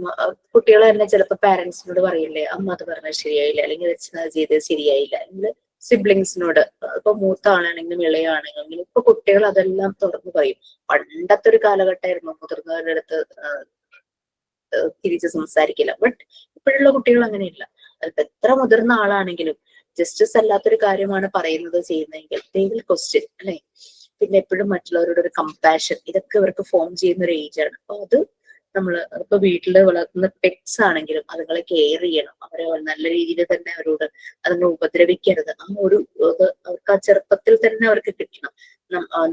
A: കുട്ടികൾ തന്നെ ചിലപ്പോ പാരന്റ്സിനോട് പറയില്ലേ, അമ്മ അത് പറഞ്ഞത് ശരിയായില്ല, അല്ലെങ്കിൽ അച്ഛൻ അത് ചെയ്തത് ശരിയായില്ല, അല്ലെങ്കിൽ സിബ്ലിങ്സിനോട്. ഇപ്പൊ മൂത്ത ആളാണെങ്കിലും ഇളയ ആണെങ്കിലും ഇപ്പൊ കുട്ടികൾ അതെല്ലാം തുറന്നു പറയും. പണ്ടത്തെ ഒരു കാലഘട്ടമായിരുന്നു മുതിർന്നവരുടെ അടുത്ത് തിരിച്ച് സംസാരിക്കില്ല. ബട്ട് ഇപ്പോഴുള്ള കുട്ടികൾ അങ്ങനെയില്ല. അതിപ്പോ എത്ര മുതിർന്ന ആളാണെങ്കിലും ജസ്റ്റിസ് അല്ലാത്തൊരു കാര്യമാണ് പറയുന്നത് ചെയ്യുന്നതെങ്കിൽ they will question, അല്ലെ? പിന്നെ എപ്പോഴും മറ്റുള്ളവരോട് ഒരു കമ്പാഷൻ, ഇതൊക്കെ ഇവർക്ക് ഫോം ചെയ്യുന്ന ഒരു ഏജ് ആണ്. അപ്പൊ അത് നമ്മള് ഇപ്പൊ വീട്ടില് വളർത്തുന്ന പെറ്റ്സ് ആണെങ്കിലും അതുങ്ങളെ കെയർ ചെയ്യണം. അവരെ നല്ല രീതിയിൽ തന്നെ അവരോട് അതിനെ ഉപദ്രവിക്കരുത്. ആ ഒരു അവർക്ക് ആ ചെറുപ്പത്തിൽ തന്നെ അവർക്ക് കിട്ടണം.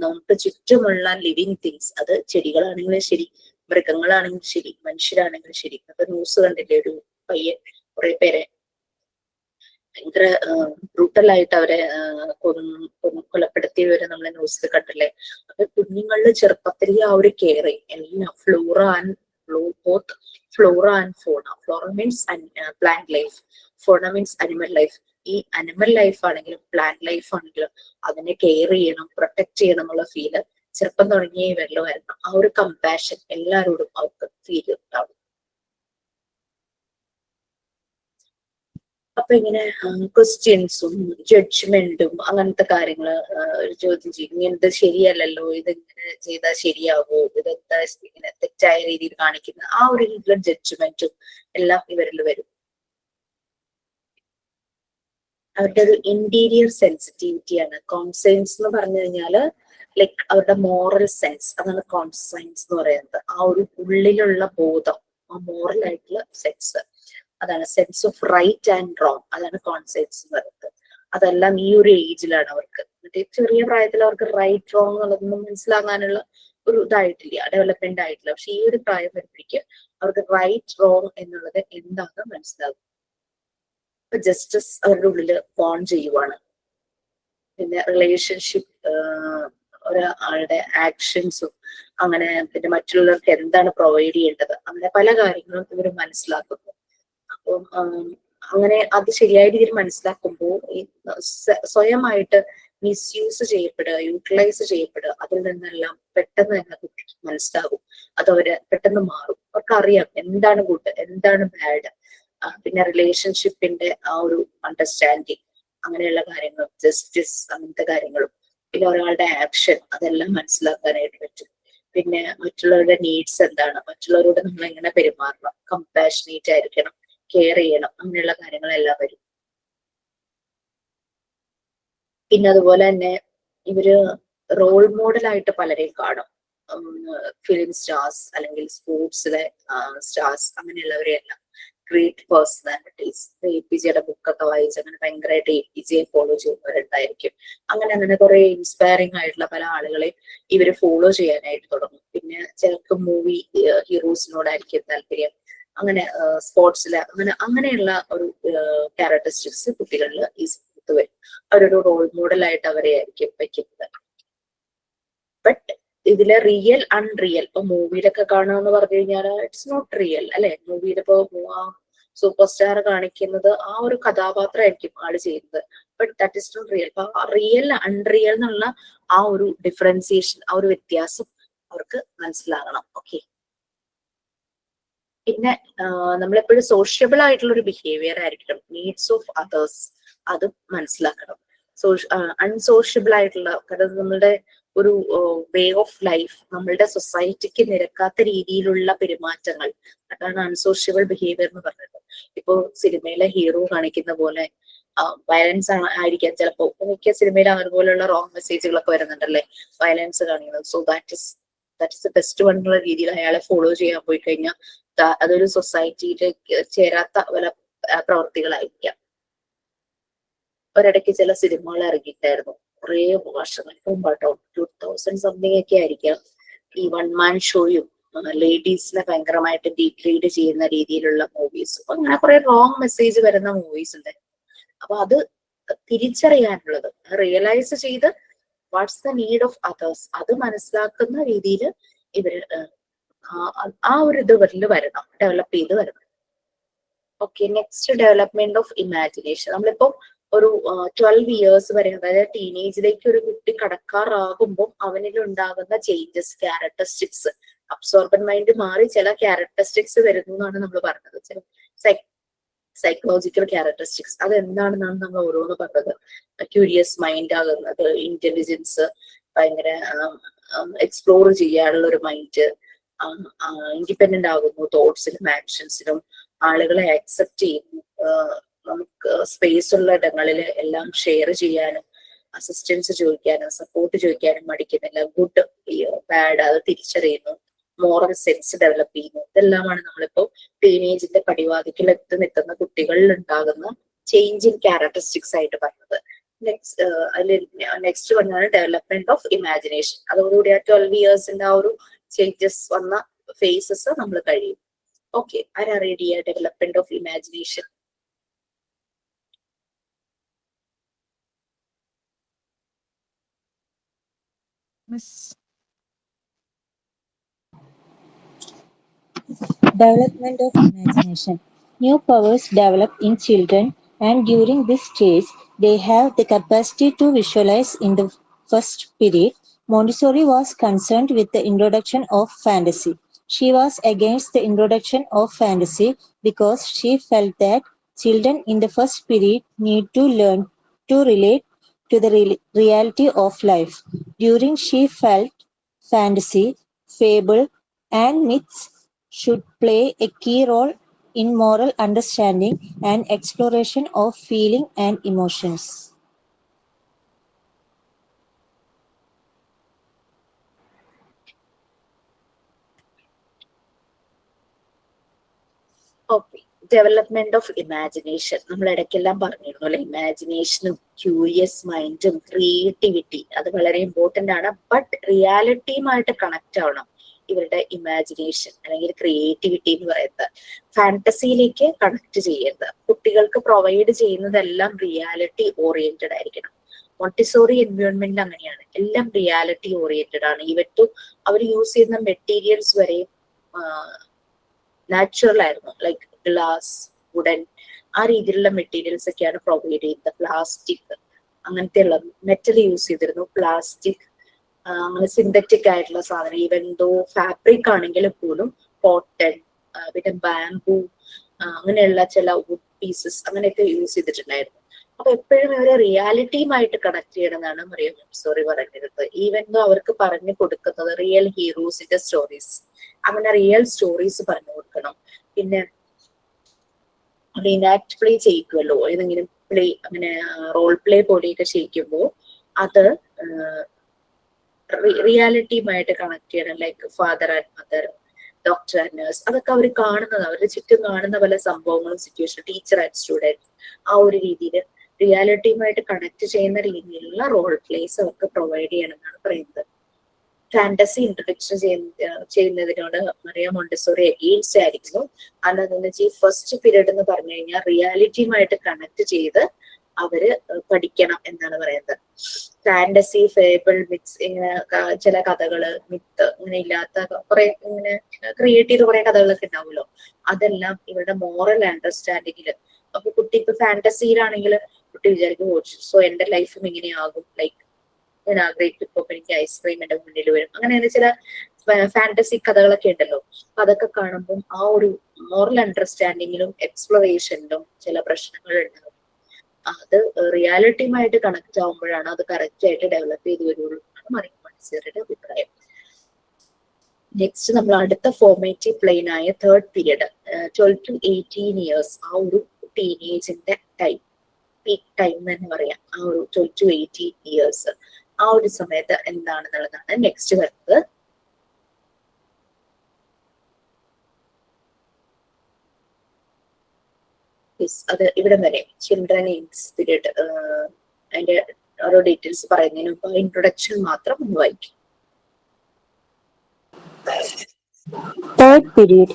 A: നമുക്ക് ചുറ്റുമുള്ള ലിവിങ് തിങ്സ്, അത് ചെടികളാണെങ്കിലും ശരി, മൃഗങ്ങളാണെങ്കിലും ശരി, മനുഷ്യരാണെങ്കിലും ശരി. അപ്പൊ ന്യൂസ് കണ്ടില്ലേ, ഒരു പയ്യൻ കുറെ പേരെ ഭയങ്കര ബ്രൂട്ടലായിട്ട് അവരെ കൊലപ്പെടുത്തിയവരെ നമ്മളെ ന്യൂസിൽ കണ്ടില്ലേ. അപ്പൊ കുഞ്ഞുങ്ങളുടെ ചെറുപ്പത്തിലെ ആ ഒരു കെയറിങ് എല്ലാം both flora and fauna. Flora means plant life, fauna means animal life. ഈ അനിമൽ ലൈഫ് ആണെങ്കിലും പ്ലാന്റ് ലൈഫ് ആണെങ്കിലും അതിനെ കെയർ ചെയ്യണം, പ്രൊട്ടക്ട് ചെയ്യണം എന്നുള്ള ഫീല് ചെറുപ്പം തുടങ്ങിയേ ഇവരിൽ വരണം. ആ ഒരു കമ്പാഷൻ എല്ലാവരോടും അവർക്ക് ഫീൽ ഉണ്ടാവും. അപ്പൊ ഇങ്ങനെ ക്വസ്റ്റ്യൻസും ജഡ്ജ്മെന്റും അങ്ങനത്തെ കാര്യങ്ങള് ചോദ്യം ചെയ്യും. ഇങ്ങനത്തെ ശരിയല്ലല്ലോ, ഇതെങ്ങനെ ചെയ്താൽ ശരിയാവോ, ഇതെന്താ ഇങ്ങനെ തെറ്റായ രീതിയിൽ കാണിക്കുന്ന ആ ഒരു രീതിയിലുള്ള ജഡ്ജ്മെന്റും എല്ലാം ഇവരിൽ വരും. അവരുടെ ഒരു ഇന്റീരിയർ സെൻസിറ്റിവിറ്റിയാണ് കോൺസൈൻസ് എന്ന് പറഞ്ഞു കഴിഞ്ഞാല്. ലൈക്ക് അവരുടെ മോറൽ സെൻസ്, അതാണ് കോൺസൈൻസ് എന്ന് പറയുന്നത്. ആ ഒരു ഉള്ളിലുള്ള ബോധം, ആ മോറൽ ആയിട്ടുള്ള സെൻസ്, അതാണ് sense of right and wrong, അതാണ് കോൺസെപ്റ്റ്സ് എന്ന് പറയുന്നത്. അതെല്ലാം ഈ ഒരു ഏജിലാണ് അവർക്ക്. മറ്റേ ചെറിയ പ്രായത്തിൽ അവർക്ക് റൈറ്റ് റോങ് എന്നുള്ളതൊന്നും മനസ്സിലാകാനുള്ള ഒരു ഇതായിട്ടില്ല, ഡെവലപ്മെന്റ് ആയിട്ടില്ല. പക്ഷെ ഈ ഒരു പ്രായം വരുമ്പോഴേക്ക് അവർക്ക് റൈറ്റ് റോങ് എന്നുള്ളത് എന്താണെന്ന് മനസ്സിലാകും. ഇപ്പൊ ജസ്റ്റിസ് അവരുടെ ഉള്ളില് ഫോൺ ചെയ്യുവാണ്. പിന്നെ റിലേഷൻഷിപ്പ്, ഒരാളുടെ ആക്ഷൻസും അങ്ങനെ, പിന്നെ മറ്റുള്ളവർക്ക് എന്താണ് പ്രൊവൈഡ് ചെയ്യേണ്ടത്, അങ്ങനെ പല കാര്യങ്ങളും ഇവർ മനസ്സിലാക്കുന്നു. അപ്പം അങ്ങനെ അത് ശരിയായ രീതിയിൽ മനസ്സിലാക്കുമ്പോൾ ഈ സ്വയമായിട്ട് മിസ്യൂസ് ചെയ്യപ്പെടുക, യൂട്ടിലൈസ് ചെയ്യപ്പെടുക, അതിൽ നിന്നെല്ലാം പെട്ടെന്ന് തന്നെ കുട്ടിക്ക് മനസ്സിലാകും. അത് അവര് പെട്ടെന്ന് മാറും. അവർക്ക് അറിയാം എന്താണ് ഗുഡ്, എന്താണ് ബാഡ്. പിന്നെ റിലേഷൻഷിപ്പിന്റെ ആ ഒരു അണ്ടർസ്റ്റാൻഡിങ്, അങ്ങനെയുള്ള കാര്യങ്ങളും ജസ്റ്റിസ്, അങ്ങനത്തെ കാര്യങ്ങളും, പിന്നെ ഒരാളുടെ ആക്ഷൻ, അതെല്ലാം മനസ്സിലാക്കാനായിട്ട് പറ്റും. പിന്നെ മറ്റുള്ളവരുടെ നീഡ്സ് എന്താണ്, മറ്റുള്ളവരോട് നമ്മൾ എങ്ങനെ പെരുമാറണം, കമ്പാഷനേറ്റ് ആയിരിക്കണം, കെയർ ചെയ്യണം, അങ്ങനെയുള്ള കാര്യങ്ങളെല്ലാം വരും. പിന്നെ അതുപോലെ തന്നെ ഇവര് റോൾ മോഡലായിട്ട് പലരെയും കാണും. ഫിലിം സ്റ്റാർസ് അല്ലെങ്കിൽ സ്പോർട്സിലെ സ്റ്റാർസ്, അങ്ങനെയുള്ളവരെയെല്ലാം ഗ്രേറ്റ് പേഴ്സണാലിറ്റീസ്. APJയുടെ ബുക്കൊക്കെ വായിച്ച് അങ്ങനെ ഭയങ്കരമായിട്ട് APJയെ ഫോളോ ചെയ്യുന്നവരുണ്ടായിരിക്കും. അങ്ങനെ കുറെ ഇൻസ്പയറിംഗ് ആയിട്ടുള്ള പല ആളുകളെയും ഇവര് ഫോളോ ചെയ്യാനായിട്ട് തുടങ്ങും. പിന്നെ ചിലർക്ക് മൂവി ഹീറോസിനോടായിരിക്കും താല്പര്യം. അങ്ങനെ സ്പോർട്സില് അങ്ങനെയുള്ള ഒരു ക്യാരക്ടറിസ്റ്റിക്സ് കുട്ടികളിൽ ഈ സമയത്ത് വരും. അവരൊരു റോൾ മോഡലായിട്ട് അവരെ ആയിരിക്കും വെക്കുന്നത്. ബട്ട് ഇതിലെ റിയൽ അൺറിയൽ, ഇപ്പൊ മൂവിയിലൊക്കെ കാണുക പറഞ്ഞു കഴിഞ്ഞാൽ ഇറ്റ്സ് നോട്ട് റിയൽ, അല്ലെ? മൂവിയിലിപ്പോ സൂപ്പർ സ്റ്റാർ കാണിക്കുന്നത് ആ ഒരു കഥാപാത്രമായിരിക്കും ആള് ചെയ്യുന്നത്. But that is not real. അപ്പൊ റിയൽ അൺറിയൽ എന്നുള്ള ആ ഒരു ഡിഫറൻസിയേഷൻ, ആ ഒരു വ്യത്യാസം അവർക്ക് മനസ്സിലാകണം. ഓക്കെ. പിന്നെ നമ്മളെപ്പോഴും സോഷ്യബിൾ ആയിട്ടുള്ള ഒരു ബിഹേവിയർ ആയിരിക്കണം. നീഡ്സ് ഓഫ് അതേഴ്സ് അത് മനസ്സിലാക്കണം. അൺസോഷ്യബിൾ ആയിട്ടുള്ള, കാരണം നമ്മളുടെ ഒരു വേ ഓഫ് ലൈഫ്, നമ്മളുടെ സൊസൈറ്റിക്ക് നിരക്കാത്ത രീതിയിലുള്ള പെരുമാറ്റങ്ങൾ, അതാണ് അൺസോഷ്യബിൾ ബിഹേവിയർ എന്ന് പറയുന്നത്. ഇപ്പോ സിനിമയിലെ ഹീറോ കാണിക്കുന്ന പോലെ വയലൻസ് ആയിരിക്കാം ചിലപ്പോ. മിക്ക സിനിമയിൽ അതുപോലെയുള്ള റോങ് മെസ്സേജുകളൊക്കെ വരുന്നുണ്ടല്ലേ, വയലൻസ് കാണിക്കുന്നത്. So that is the best one എന്നുള്ള രീതിയിൽ അയാളെ ഫോളോ ചെയ്യാൻ പോയി കഴിഞ്ഞാൽ അതൊരു സൊസൈറ്റിയിലേക്ക് ചേരാത്ത പല പ്രവർത്തികളായിരിക്കാം. ഒരിടയ്ക്ക് ചില സിനിമകൾ ഇറങ്ങിയിട്ടായിരുന്നു, കുറെ വർഷങ്ങൾക്ക് മുമ്പാട്ടോ, 2000 സംതിങ് ഒക്കെ ആയിരിക്കാം. ഈ വൺ മാൻ ഷോയും ലേഡീസിനെ ഭയങ്കരമായിട്ട് ഡീഗ്രേഡ് ചെയ്യുന്ന രീതിയിലുള്ള മൂവീസ്, അങ്ങനെ കുറെ റോങ് മെസ്സേജ് വരുന്ന മൂവീസ് ഉണ്ട്. അപ്പൊ അത് തിരിച്ചറിയാനുള്ളത്, റിയലൈസ് ചെയ്ത് what's the need of others, അത് മനസ്സിലാക്കുന്ന രീതിയിൽ ഇവര് ആ ഒരു ഇത് ഇവരിൽ വരണം, ഡെവലപ്പ് ചെയ്ത് വരണം. Okay. Next, development of imagination. നമ്മളിപ്പോ ഒരു 12 ഇയേഴ്സ് വരെ, അതായത് ടീനേജിലേക്ക് ഒരു കുട്ടി കടക്കാറാകുമ്പോൾ അവനിൽ ഉണ്ടാകുന്ന ചേഞ്ചസ്, ക്യാരക്ടറിസ്റ്റിക്സ്, അബ്സോർബൻ മൈൻഡ് മാറി ചില ക്യാരക്ടറിസ്റ്റിക്സ് വരുന്നു എന്നാണ് നമ്മൾ പറഞ്ഞത്. സൈക്കോളജിക്കൽ ക്യാരക്ടറിസ്റ്റിക്സ് അതെന്താണെന്നാണ് നമ്മൾ ഓരോന്ന് പറഞ്ഞത്. ക്യൂരിയസ് മൈൻഡ് ആകുന്നത്, ഇന്റലിജൻസ്, ഭയങ്കര എക്സ്പ്ലോർ ചെയ്യാനുള്ള ഒരു മൈൻഡ്, ഇൻഡിപെൻഡന്റ് ആകുന്നു തോട്ട്സിലും ആക്ഷൻസിലും, ആളുകളെ ആക്സെപ്റ്റ് ചെയ്യുന്നു, നമുക്ക് സ്പേസ് ഉള്ള ഇടങ്ങളിൽ എല്ലാം ഷെയർ ചെയ്യാനും അസിസ്റ്റൻസ് ചോദിക്കാനും സപ്പോർട്ട് ചോദിക്കാനും മടിക്കുന്നില്ല, ഗുഡ് ബാഡ് അത് തിരിച്ചറിയുന്നു, മോറൽ സെൻസ് ഡെവലപ്പ് ചെയ്യുന്നു. ഇതെല്ലാമാണ് നമ്മളിപ്പോ ടീനേജിന്റെ പടിവാതിക്കൽ എത്തി നിൽക്കുന്ന കുട്ടികളിൽ ഉണ്ടാകുന്ന ചേഞ്ച് ഇൻ ക്യാരക്ടറിസ്റ്റിക്സ് ആയിട്ട് പറഞ്ഞത്. നെക്സ്റ്റ് പറഞ്ഞാണ് ഡെവലപ്മെന്റ് ഓഫ് ഇമാജിനേഷൻ. അതോടുകൂടി ആ 12 ഇയേഴ്സിന്റെ ആ ഒരു ചേഞ്ചസ് വന്ന ഫേസസ് നമ്മൾ കഴിയും. ഓക്കെ, ആരാ റെഡി ചെയ്യുക? Development of imagination.
E: Development of imagination. New powers develop in children, and during this stage, they have the capacity to visualize. In the first period, Montessori was concerned with the introduction of fantasy. She was against the introduction of fantasy because she felt that children in the first period need to learn to relate to the reality of life. During she felt fantasy, fable, and myths should play a key role in moral understanding and exploration of feeling and emotions.
A: Okay, development of imagination നമ്മൾ ഇടയ്ക്കെല്ലാം പറഞ്ഞിരുന്നു അല്ലെ. ഇമാജിനേഷനും curious മൈൻഡും creativity അത് വളരെ important ആണ്. But റിയാലിറ്റിയുമായിട്ട് connect ആവണം ഇവരുടെ imagination അല്ലെങ്കിൽ creativity എന്ന് പറയുന്നത്. ഫാന്റസിയിലേക്ക് കണക്ട് ചെയ്യരുത്. കുട്ടികൾക്ക് പ്രൊവൈഡ് ചെയ്യുന്നതെല്ലാം റിയാലിറ്റി ഓറിയന്റഡ് ആയിരിക്കണം. മോണ്ടിസോറി എൻവയോൺമെന്റ് അങ്ങനെയാണ്, എല്ലാം റിയാലിറ്റി ഓറിയന്റഡ് ആണ്. ഈവൻ ടു അവർ യൂസ് ചെയ്യുന്ന മെറ്റീരിയൽസ് വരെ നാച്ചുറൽ ആയിരുന്നു. ലൈക്ക് ഗ്ലാസ്, വുഡൻ, ആ രീതിയിലുള്ള മെറ്റീരിയൽസ് ഒക്കെയാണ് പ്രൊവൈഡ് ചെയ്യുന്നത്. പ്ലാസ്റ്റിക് അങ്ങനത്തെ ഉള്ള മെറ്റൽ യൂസ് ചെയ്തിരുന്നു, പ്ലാസ്റ്റിക് അങ്ങനെ സിന്തറ്റിക് ആയിട്ടുള്ള സാധനം. ഈവൻ ദോ ഫാബ്രിക് ആണെങ്കിൽ പോലും കോട്ടൺ, പിന്നെ ബാംബു, അങ്ങനെയുള്ള ചില വുഡ് പീസസ് അങ്ങനെയൊക്കെ യൂസ് ചെയ്തിട്ടുണ്ടായിരുന്നു. അപ്പൊ എപ്പോഴും ഇവരെ റിയാലിറ്റിയുമായിട്ട് കണക്ട് ചെയ്യണമെന്നാണ് മറിയം മോണ്ടിസോറി പറഞ്ഞിരുന്നത്. ഈവൻ ദോ അവർക്ക് പറഞ്ഞു കൊടുക്കുന്നത് റിയൽ ഹീറോസിന്റെ സ്റ്റോറീസ്, അങ്ങനെ റിയൽ സ്റ്റോറീസ് പറഞ്ഞു കൊടുക്കണം. പിന്നെ റീനാക്ട് പ്ലേ ചെയ്യിക്കുമല്ലോ, ഏതെങ്കിലും പ്ലേ അങ്ങനെ റോൾ പ്ലേ പോലെയൊക്കെ ചെയ്യിക്കുമ്പോൾ അത് റിയാലിറ്റിയുമായിട്ട് കണക്ട് ചെയ്യണം. Like father and mother, doctor and nurse, അതൊക്കെ അവർ കാണുന്നത്, അവരുടെ ചുറ്റും കാണുന്ന പല സംഭവങ്ങളും സിറ്റുവേഷൻ, ടീച്ചർ ആൻഡ് സ്റ്റുഡൻറ്, ആ ഒരു രീതിയിൽ റിയാലിറ്റിയുമായിട്ട് കണക്ട് ചെയ്യുന്ന രീതിയിലുള്ള റോൾ പ്ലേസ് അവർക്ക് പ്രൊവൈഡ് ചെയ്യണം എന്നാണ് പറയുന്നത്. ഫാന്റസി ഇൻട്രൊഡക്ഷൻ ചെയ്യുന്നതിനോട് മറിയം മോണ്ടിസോറി എഗെയിൻസ്റ്റ് ആയിരിക്കുന്നു. അതെന്ന് വെച്ചാൽ ഫസ്റ്റ് പീരീഡ് എന്ന് പറഞ്ഞു കഴിഞ്ഞാൽ റിയാലിറ്റിയുമായിട്ട് കണക്ട് ചെയ്ത് അവര് പഠിക്കണം എന്നാണ് പറയുന്നത്. ഫാന്റസി, ഫേബിൾ, മിത്സ്, ഇങ്ങനെ ചില കഥകള്, മിത്ത്, ഇങ്ങനെ ഇല്ലാത്ത കുറെ ഇങ്ങനെ ക്രിയേറ്റ് ചെയ്ത കുറെ കഥകളൊക്കെ ഉണ്ടാവുമല്ലോ, അതെല്ലാം ഇവരുടെ മോറൽ അണ്ടർസ്റ്റാൻഡിങ്ങില്. അപ്പൊ കുട്ടി ഇപ്പൊ ഫാന്റസിയിലാണെങ്കിൽ കുട്ടി വിചാരിക്കും സോ എന്റെ ലൈഫും ഇങ്ങനെയാകും, ലൈക്ക് ഞാൻ ആഗ്രഹിക്കും ഇപ്പൊ എനിക്ക് ഐസ്ക്രീം എന്റെ മുന്നിൽ വരും, അങ്ങനെ ചില ഫാന്റസി കഥകളൊക്കെ ഉണ്ടല്ലോ. അപ്പൊ അതൊക്കെ കാണുമ്പോൾ ആ ഒരു മോറൽ അണ്ടർസ്റ്റാൻഡിങ്ങിലും എക്സ്പ്ലോറേഷനിലും ചില പ്രശ്നങ്ങൾ ഉണ്ടാവും. അത് റിയാലിറ്റിയുമായിട്ട് കണക്ട് ആവുമ്പോഴാണ് അത് കറക്റ്റ് ആയിട്ട് ഡെവലപ്പ് ചെയ്ത് വരുള്ളൂ എന്നാണ് മറിയം മോണ്ടിസോറിയുടെ അഭിപ്രായം. നെക്സ്റ്റ് നമ്മൾ അടുത്ത ഫോർമേറ്റീവ് പ്ലെയിൻ ആയ തേർഡ് പീരീഡ് 12 to 18 ഇയേഴ്സ്, ആ ഒരു ടീനേജിന്റെ ടൈം, പീക്ക് ടൈം എന്ന് പറയാം. ആ ഒരു 12 to 18 ഇയേഴ്സ്, ആ ഒരു സമയത്ത് എന്താണെന്നുള്ളതാണ് നെക്സ്റ്റ് വരുന്നത്. അത് ഇവിടെ വരെ ചിൽഡ്രൻ ഏജ് പീരീഡ്, അതിന്റെ ഓരോ ഡീറ്റെയിൽസ് പറയുന്നതിന് മുമ്പ് ഇൻട്രൊഡക്ഷൻ മാത്രം ഒന്ന് വായിക്കും.
E: Third period,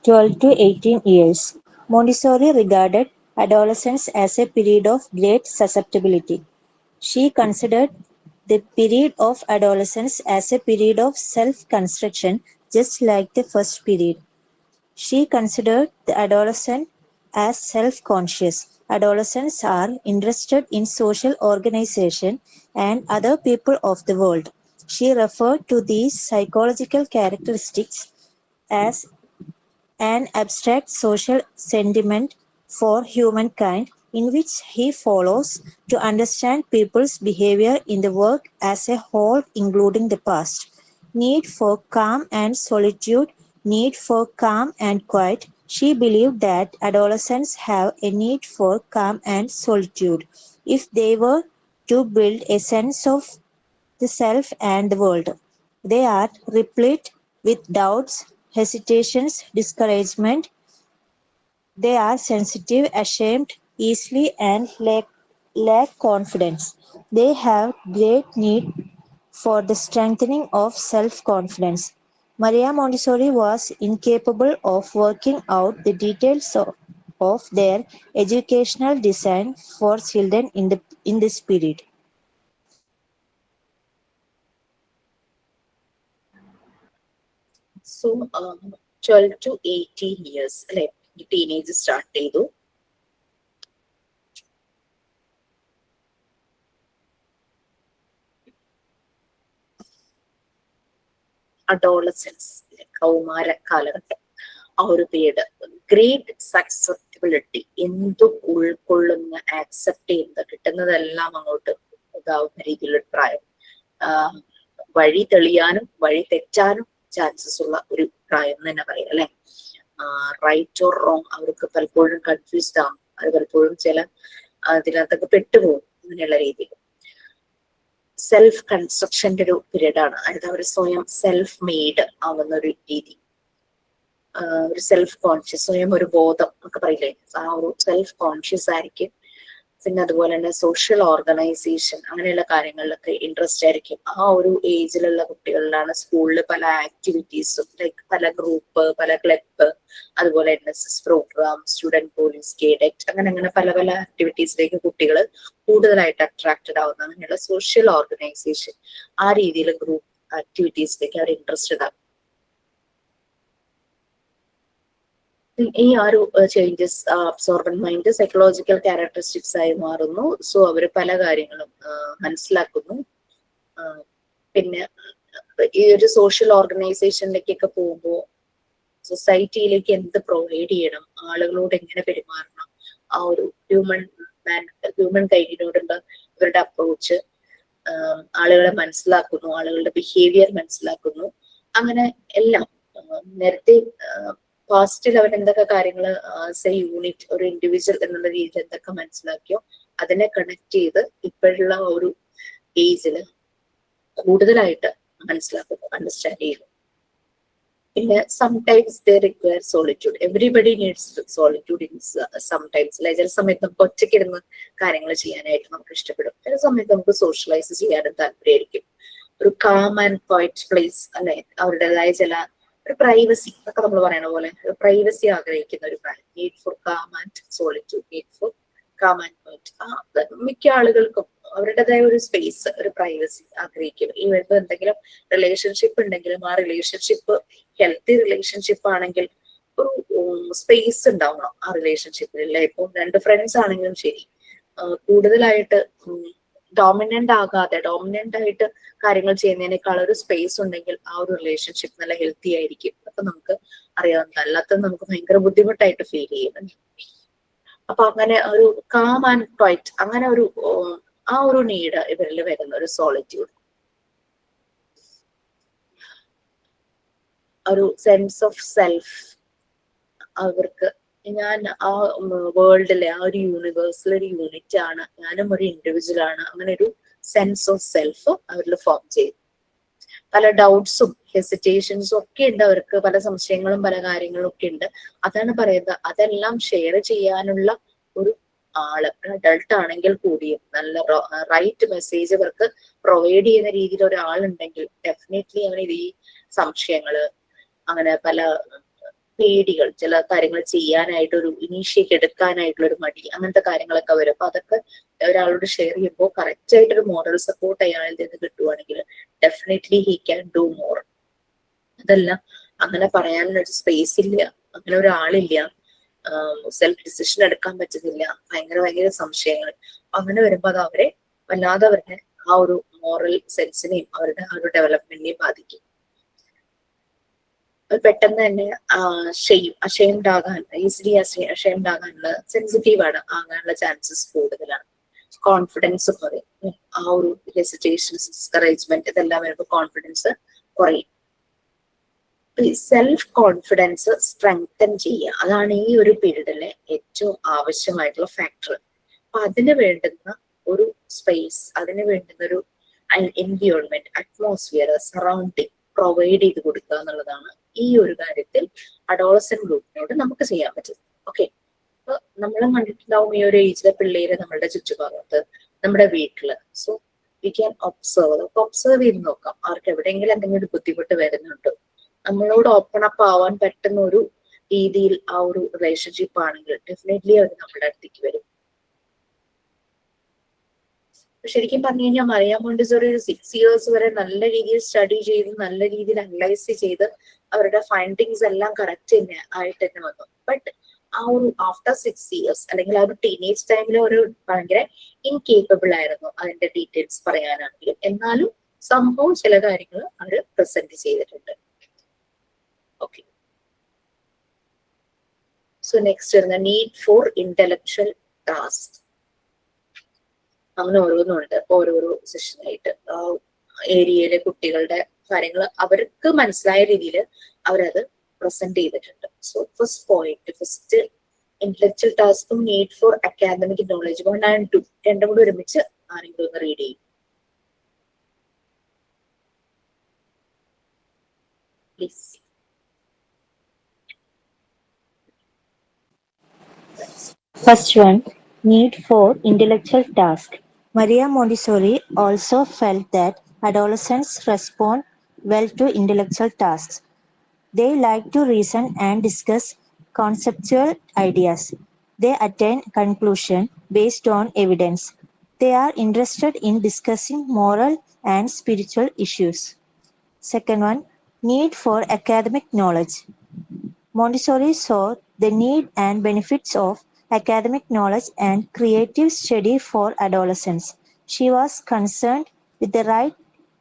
E: 12 to 18 years. Montessori regarded adolescence as a period of great susceptibility. She considered the period of adolescence as a period of self-construction, just like the first period. She considered the adolescent as self-conscious. Adolescents are interested in social organization and other people of the world. She referred to these psychological characteristics as an abstract social sentiment for humankind, in which he follows to understand people's behavior in the world as a whole, including the past. Need for calm and solitude, need for calm and quiet. She believed that adolescents have a need for calm and solitude if they were to build a sense of the self and the world. They are replete with doubts, hesitations, discouragement. They are sensitive, ashamed easily, and lack confidence. They have great need for the strengthening of self confidence. Maria Montessori was incapable of working out the details of their educational design for children in this period.
A: So 12 to 18 years അല്ലെ, teenage start ചെയ്തു. Adolescence, കൗമാര കാലഘട്ടം, ആ ഒരു period. Great സക്സെപ്റ്റബിലിറ്റി, എന്തും ഉൾക്കൊള്ളുന്ന, accept ചെയ്യുന്നത്, കിട്ടുന്നതെല്ലാം അങ്ങോട്ട് ഇതാവുന്ന രീതിയിലൊരു പ്രായം. വഴി തെളിയാനും വഴി തെറ്റാനും ചാൻസസ് ഉള്ള ഒരു പ്രായം എന്ന് തന്നെ പറയാം അല്ലെ. റൈറ്റ് ഓർ റോങ് അവർക്ക് പലപ്പോഴും കൺഫ്യൂസ്ഡ് ആവും, അത് പലപ്പോഴും ചില അതിനകത്തൊക്കെ പെട്ടുപോകും, അങ്ങനെയുള്ള രീതിയിൽ. സെൽഫ് കൺസ്ട്രക്ഷന്റെ ഒരു പീരീഡ് ആണ്, അതായത് അവർ സ്വയം സെൽഫ് മെയ്ഡ് ആവുന്ന ഒരു രീതി, ഒരു സെൽഫ് കോൺഷ്യസ്, സ്വയം ഒരു ബോധം ഒക്കെ പറയില്ലേ, ആ ഒരു സെൽഫ് കോൺഷ്യസ് ആയിരിക്കും. പിന്നെ അതുപോലെ തന്നെ സോഷ്യൽ ഓർഗനൈസേഷൻ അങ്ങനെയുള്ള കാര്യങ്ങളിലൊക്കെ ഇൻട്രസ്റ്റ് ആയിരിക്കും. ആ ഒരു ഏജിലുള്ള കുട്ടികളിലാണ് സ്കൂളിൽ പല ആക്ടിവിറ്റീസും, ലൈക്ക് പല ഗ്രൂപ്പ്, പല ക്ലബ്ബ്, അതുപോലെ NSS programme, student police, cadet, അങ്ങനെ പല പല ആക്ടിവിറ്റീസിലേക്ക് കുട്ടികൾ കൂടുതലായിട്ട് അട്രാക്റ്റഡ് ആവുന്ന, അങ്ങനെയുള്ള സോഷ്യൽ ഓർഗനൈസേഷൻ, ആ രീതിയിൽ ഗ്രൂപ്പ് ആക്ടിവിറ്റീസിലേക്ക് അവർ ഇൻട്രസ്റ്റഡ് ആകും. ഈ ഒരു changes absorbent mind psychological characteristics ആയി മാറുന്നു. സോ അവർ പല കാര്യങ്ങളും മനസ്സിലാക്കുന്നു. പിന്നെ ഈ ഒരു സോഷ്യൽ ഓർഗനൈസേഷനിലേക്കൊക്കെ പോകുമ്പോൾ സൊസൈറ്റിയിലേക്ക് എന്ത് പ്രൊവൈഡ് ചെയ്യണം, ആളുകളോട് എങ്ങനെ പെരുമാറണം, ആ ഒരു ഹ്യൂമൻ കൈൻഡിനോടുള്ള ഇവരുടെ അപ്രോച്ച്, ആളുകളെ മനസ്സിലാക്കുന്നു, ആളുകളുടെ ബിഹേവിയർ മനസ്സിലാക്കുന്നു. അങ്ങനെ എല്ലാം നേരത്തെ പാസ്റ്റിൽ അവർ എന്തൊക്കെ കാര്യങ്ങൾ ആസ് എ യൂണിറ്റ്, ഒരു ഇൻഡിവിജ്വൽ എന്നുള്ള രീതിയിൽ എന്തൊക്കെ മനസ്സിലാക്കിയോ അതിനെ കണക്ട് ചെയ്ത് ഇപ്പോഴുള്ള ഒരു ഏജില് കൂടുതലായിട്ട് മനസ്സിലാക്കുന്നു, അണ്ടർസ്റ്റാൻഡ് ചെയ്യുന്നു. പിന്നെ sometimes they require solitude, everybody needs solitude in sometimes. അല്ലെ, ചില സമയത്ത് നമുക്ക് ഒറ്റയ്ക്കിരുന്ന് കാര്യങ്ങൾ ചെയ്യാനായിട്ട് നമുക്ക് ഇഷ്ടപ്പെടും, ചില സമയത്ത് നമുക്ക് സോഷ്യലൈസ് ചെയ്യാനും താല്പര്യമായിരിക്കും. ഒരു കാം ആൻഡ് ക്വയറ്റ് പ്ലേസ് അല്ലെ, അവരുടേതായ ചില ഒരു പ്രൈവസി ഒക്കെ നമ്മൾ പറയുന്ന പോലെ പ്രൈവസി ആഗ്രഹിക്കുന്ന ഒരു പ്രായം. Need for calm and solitude, need for calm and quiet. മിക്ക ആളുകൾക്കും അവരുടേതായ ഒരു സ്പേസ്, ഒരു പ്രൈവസി ആഗ്രഹിക്കും. ഈ വരുമ്പോൾ എന്തെങ്കിലും റിലേഷൻഷിപ്പ് ഉണ്ടെങ്കിലും ആ റിലേഷൻഷിപ്പ് ഹെൽത്തി റിലേഷൻഷിപ്പ് ആണെങ്കിൽ ഒരു സ്പേസ് ഉണ്ടാവണം ആ റിലേഷൻഷിപ്പിൽ. അല്ലെ, ഇപ്പം രണ്ട് ഫ്രണ്ട്സ് ആണെങ്കിലും ശരി, കൂടുതലായിട്ട് ഡോമിനന്റ് ആയിട്ട് കാര്യങ്ങൾ ചെയ്യുന്നതിനേക്കാൾ ഒരു സ്പേസ് ഉണ്ടെങ്കിൽ ആ ഒരു റിലേഷൻഷിപ്പ് നല്ല ഹെൽത്തി ആയിരിക്കും. അപ്പൊ നമുക്ക് അറിയാവുന്ന, അല്ലാത്തത് നമുക്ക് ഭയങ്കര ബുദ്ധിമുട്ടായിട്ട് ഫീൽ ചെയ്യും. അപ്പൊ അങ്ങനെ ഒരു കാം ആൻഡ് ക്വയറ്റ്, അങ്ങനെ ഒരു ആ ഒരു നീഡ് ഇവരിൽ വരുന്ന ഒരു സോളിറ്റ്യൂഡ്, ഒരു സെൻസ് ഓഫ് സെൽഫ്. അവർക്ക് ഞാൻ ആ വേൾഡിലെ ആ ഒരു യൂണിവേഴ്സിൽ ഒരു യൂണിറ്റ് ആണ്, ഞാനും ഒരു ഇൻഡിവിജ്വൽ ആണ്, അങ്ങനെ ഒരു സെൻസ് ഓഫ് സെൽഫ് അവരിൽ ഫോം ചെയ്തു. പല ഡൗട്ട്സും ഹെസിറ്റേഷൻസും ഒക്കെ ഉണ്ട് അവർക്ക്, പല സംശയങ്ങളും പല കാര്യങ്ങളും ഒക്കെ ഉണ്ട്. അതാണ് പറയുന്നത്, അതെല്ലാം ഷെയർ ചെയ്യാനുള്ള ഒരു ആള്, അഡൾട്ട് ആണെങ്കിൽ കൂടിയും നല്ല റൈറ്റ് മെസ്സേജ് അവർക്ക് പ്രൊവൈഡ് ചെയ്യുന്ന രീതിയിൽ ഒരാളുണ്ടെങ്കിൽ ഡെഫിനറ്റ്ലി അവന് ഈ സംശയങ്ങള്, അങ്ങനെ പല പേടികൾ, ചില കാര്യങ്ങൾ ചെയ്യാനായിട്ട് ഒരു ഇനീഷ്യേറ്റ് എടുക്കാനായിട്ടുള്ള ഒരു മടി, അങ്ങനത്തെ കാര്യങ്ങളൊക്കെ വരും. അപ്പൊ അതൊക്കെ ഒരാളോട് ഷെയർ ചെയ്യുമ്പോൾ കറക്റ്റ് ആയിട്ടൊരു മോറൽ സപ്പോർട്ട് അയാളിൽ നിന്ന് കിട്ടുവാണെങ്കിൽ definitely he can do more. അതല്ല, അങ്ങനെ പറയാനൊരു സ്പേസ് ഇല്ല, അങ്ങനെ ഒരാളില്ല, സെൽഫ് ഡിസിഷൻ എടുക്കാൻ പറ്റുന്നില്ല, ഭയങ്കര സംശയങ്ങൾ. അങ്ങനെ വരുമ്പോൾ അത് അവരെ വല്ലാതെ അവരുടെ ആ ഒരു മോറൽ സെൻസിനെയും അവരുടെ ആ ഒരു ഡെവലപ്മെന്റിനെയും ബാധിക്കും. അത് പെട്ടെന്ന് തന്നെ അഷെയിംഡ് ആകാൻ, ഈസിലി അഷെയിംഡ് ആകാനുള്ള, സെൻസിറ്റീവ് ആകാനുള്ള ചാൻസസ് കൂടുതലാണ്. കോൺഫിഡൻസ് കുറയും. ആ ഒരു ഹെസിറ്റേഷൻസ്, ഡിസ്കറേജ്മെന്റ് ഇതെല്ലാം വരുമ്പോൾ കോൺഫിഡൻസ് കുറയും. സെൽഫ് കോൺഫിഡൻസ് സ്ട്രെങ്തൻ ചെയ്യുക, അതാണ് ഈ ഒരു പീരീഡിലെ ഏറ്റവും ആവശ്യമായിട്ടുള്ള ഫാക്ടർ. അപ്പൊ അതിന് വേണ്ടുന്ന ഒരു സ്പേസ്, അതിന് വേണ്ടുന്ന ഒരു എൻവിയോൺമെന്റ്, അറ്റ്മോസ്ഫിയർ, സറൗണ്ടിങ് പ്രൊവൈഡ് ചെയ്ത് കൊടുക്കുക എന്നുള്ളതാണ് ഈ ഒരു കാര്യത്തിൽ അഡോളസെന്റ് ഗ്രൂപ്പിനോട് നമുക്ക് ചെയ്യാൻ പറ്റും. ഓക്കെ, അപ്പൊ നമ്മളും കണ്ടിട്ടുണ്ടാവും ഈ ഒരു ഏജിലെ പിള്ളേര് നമ്മളുടെ ചുറ്റുഭാഗത്ത്, നമ്മുടെ വീട്ടില്. സോ വി ക്യാൻ ഒബ്സർവ്, നമുക്ക് ഒബ്സർവ് ചെയ്ത് നോക്കാം ആർക്ക് എവിടെയെങ്കിലും എന്തെങ്കിലും ഒരു ബുദ്ധിമുട്ട് വരുന്നുണ്ടോ. നമ്മളോട് ഓപ്പൺ അപ്പ് ആവാൻ പറ്റുന്ന ഒരു രീതിയിൽ ആ ഒരു റിലേഷൻഷിപ്പ് ആണെങ്കിൽ ഡെഫിനറ്റ്ലി അവർ നമ്മുടെ അടുത്തേക്ക് വരും. ശരിക്കും പറഞ്ഞു കഴിഞ്ഞാൽ മറിയ മോണ്ടിസോറി ഒരു 6 years വരെ നല്ല രീതിയിൽ സ്റ്റഡി ചെയ്ത്, നല്ല രീതിയിൽ അനലൈസ് ചെയ്ത് അവരുടെ ഫൈൻഡിങ്സ് എല്ലാം കറക്റ്റ് തന്നെ ആയിട്ട് തന്നെ വന്നു. ബട്ട് ആ ഒരു ആഫ്റ്റർ 6 years അല്ലെങ്കിൽ ആ ഒരു ടീനേജ് ടൈമിൽ ഒരു ഭയങ്കര ഇൻകേപ്പബിൾ ആയിരുന്നു അതിന്റെ ഡീറ്റെയിൽസ് പറയാനാണെങ്കിലും. എന്നാലും സംഭവം ചില കാര്യങ്ങൾ അവർ പ്രസന്റ് ചെയ്തിട്ടുണ്ട്. ഓക്കെ, സോ നെക്സ്റ്റ് വരുന്ന നീഡ് ഫോർ ഇന്റലക്ച്വൽ ടാസ്ക്. അങ്ങനെ ഓരോന്നുണ്ട്, ഓരോരോ സെഷനായിട്ട് ഏരിയയിലെ കുട്ടികളുടെ കാര്യങ്ങൾ അവർക്ക് മനസ്സിലായ രീതിയിൽ അവരത് പ്രസന്റ് ചെയ്തിട്ടുണ്ട്. സോ ഫസ്റ്റ് ഇന്റലക്ച്വൽ ടാസ്കും need for academic knowledge 1 and 2 രണ്ടും കൂടി ഒരുമിച്ച് ആരെങ്കിലും ഒന്ന് റീഡ് ചെയ്യും please.
E: First one, need for intellectual task. Maria Montessori also felt that adolescents respond well to intellectual tasks. They like to reason and discuss conceptual ideas. They attain conclusion based on evidence. They are interested in discussing moral and spiritual issues. Second one, need for academic knowledge. Montessori saw the need and benefits of academic knowledge and creative study for adolescents. She was concerned with the right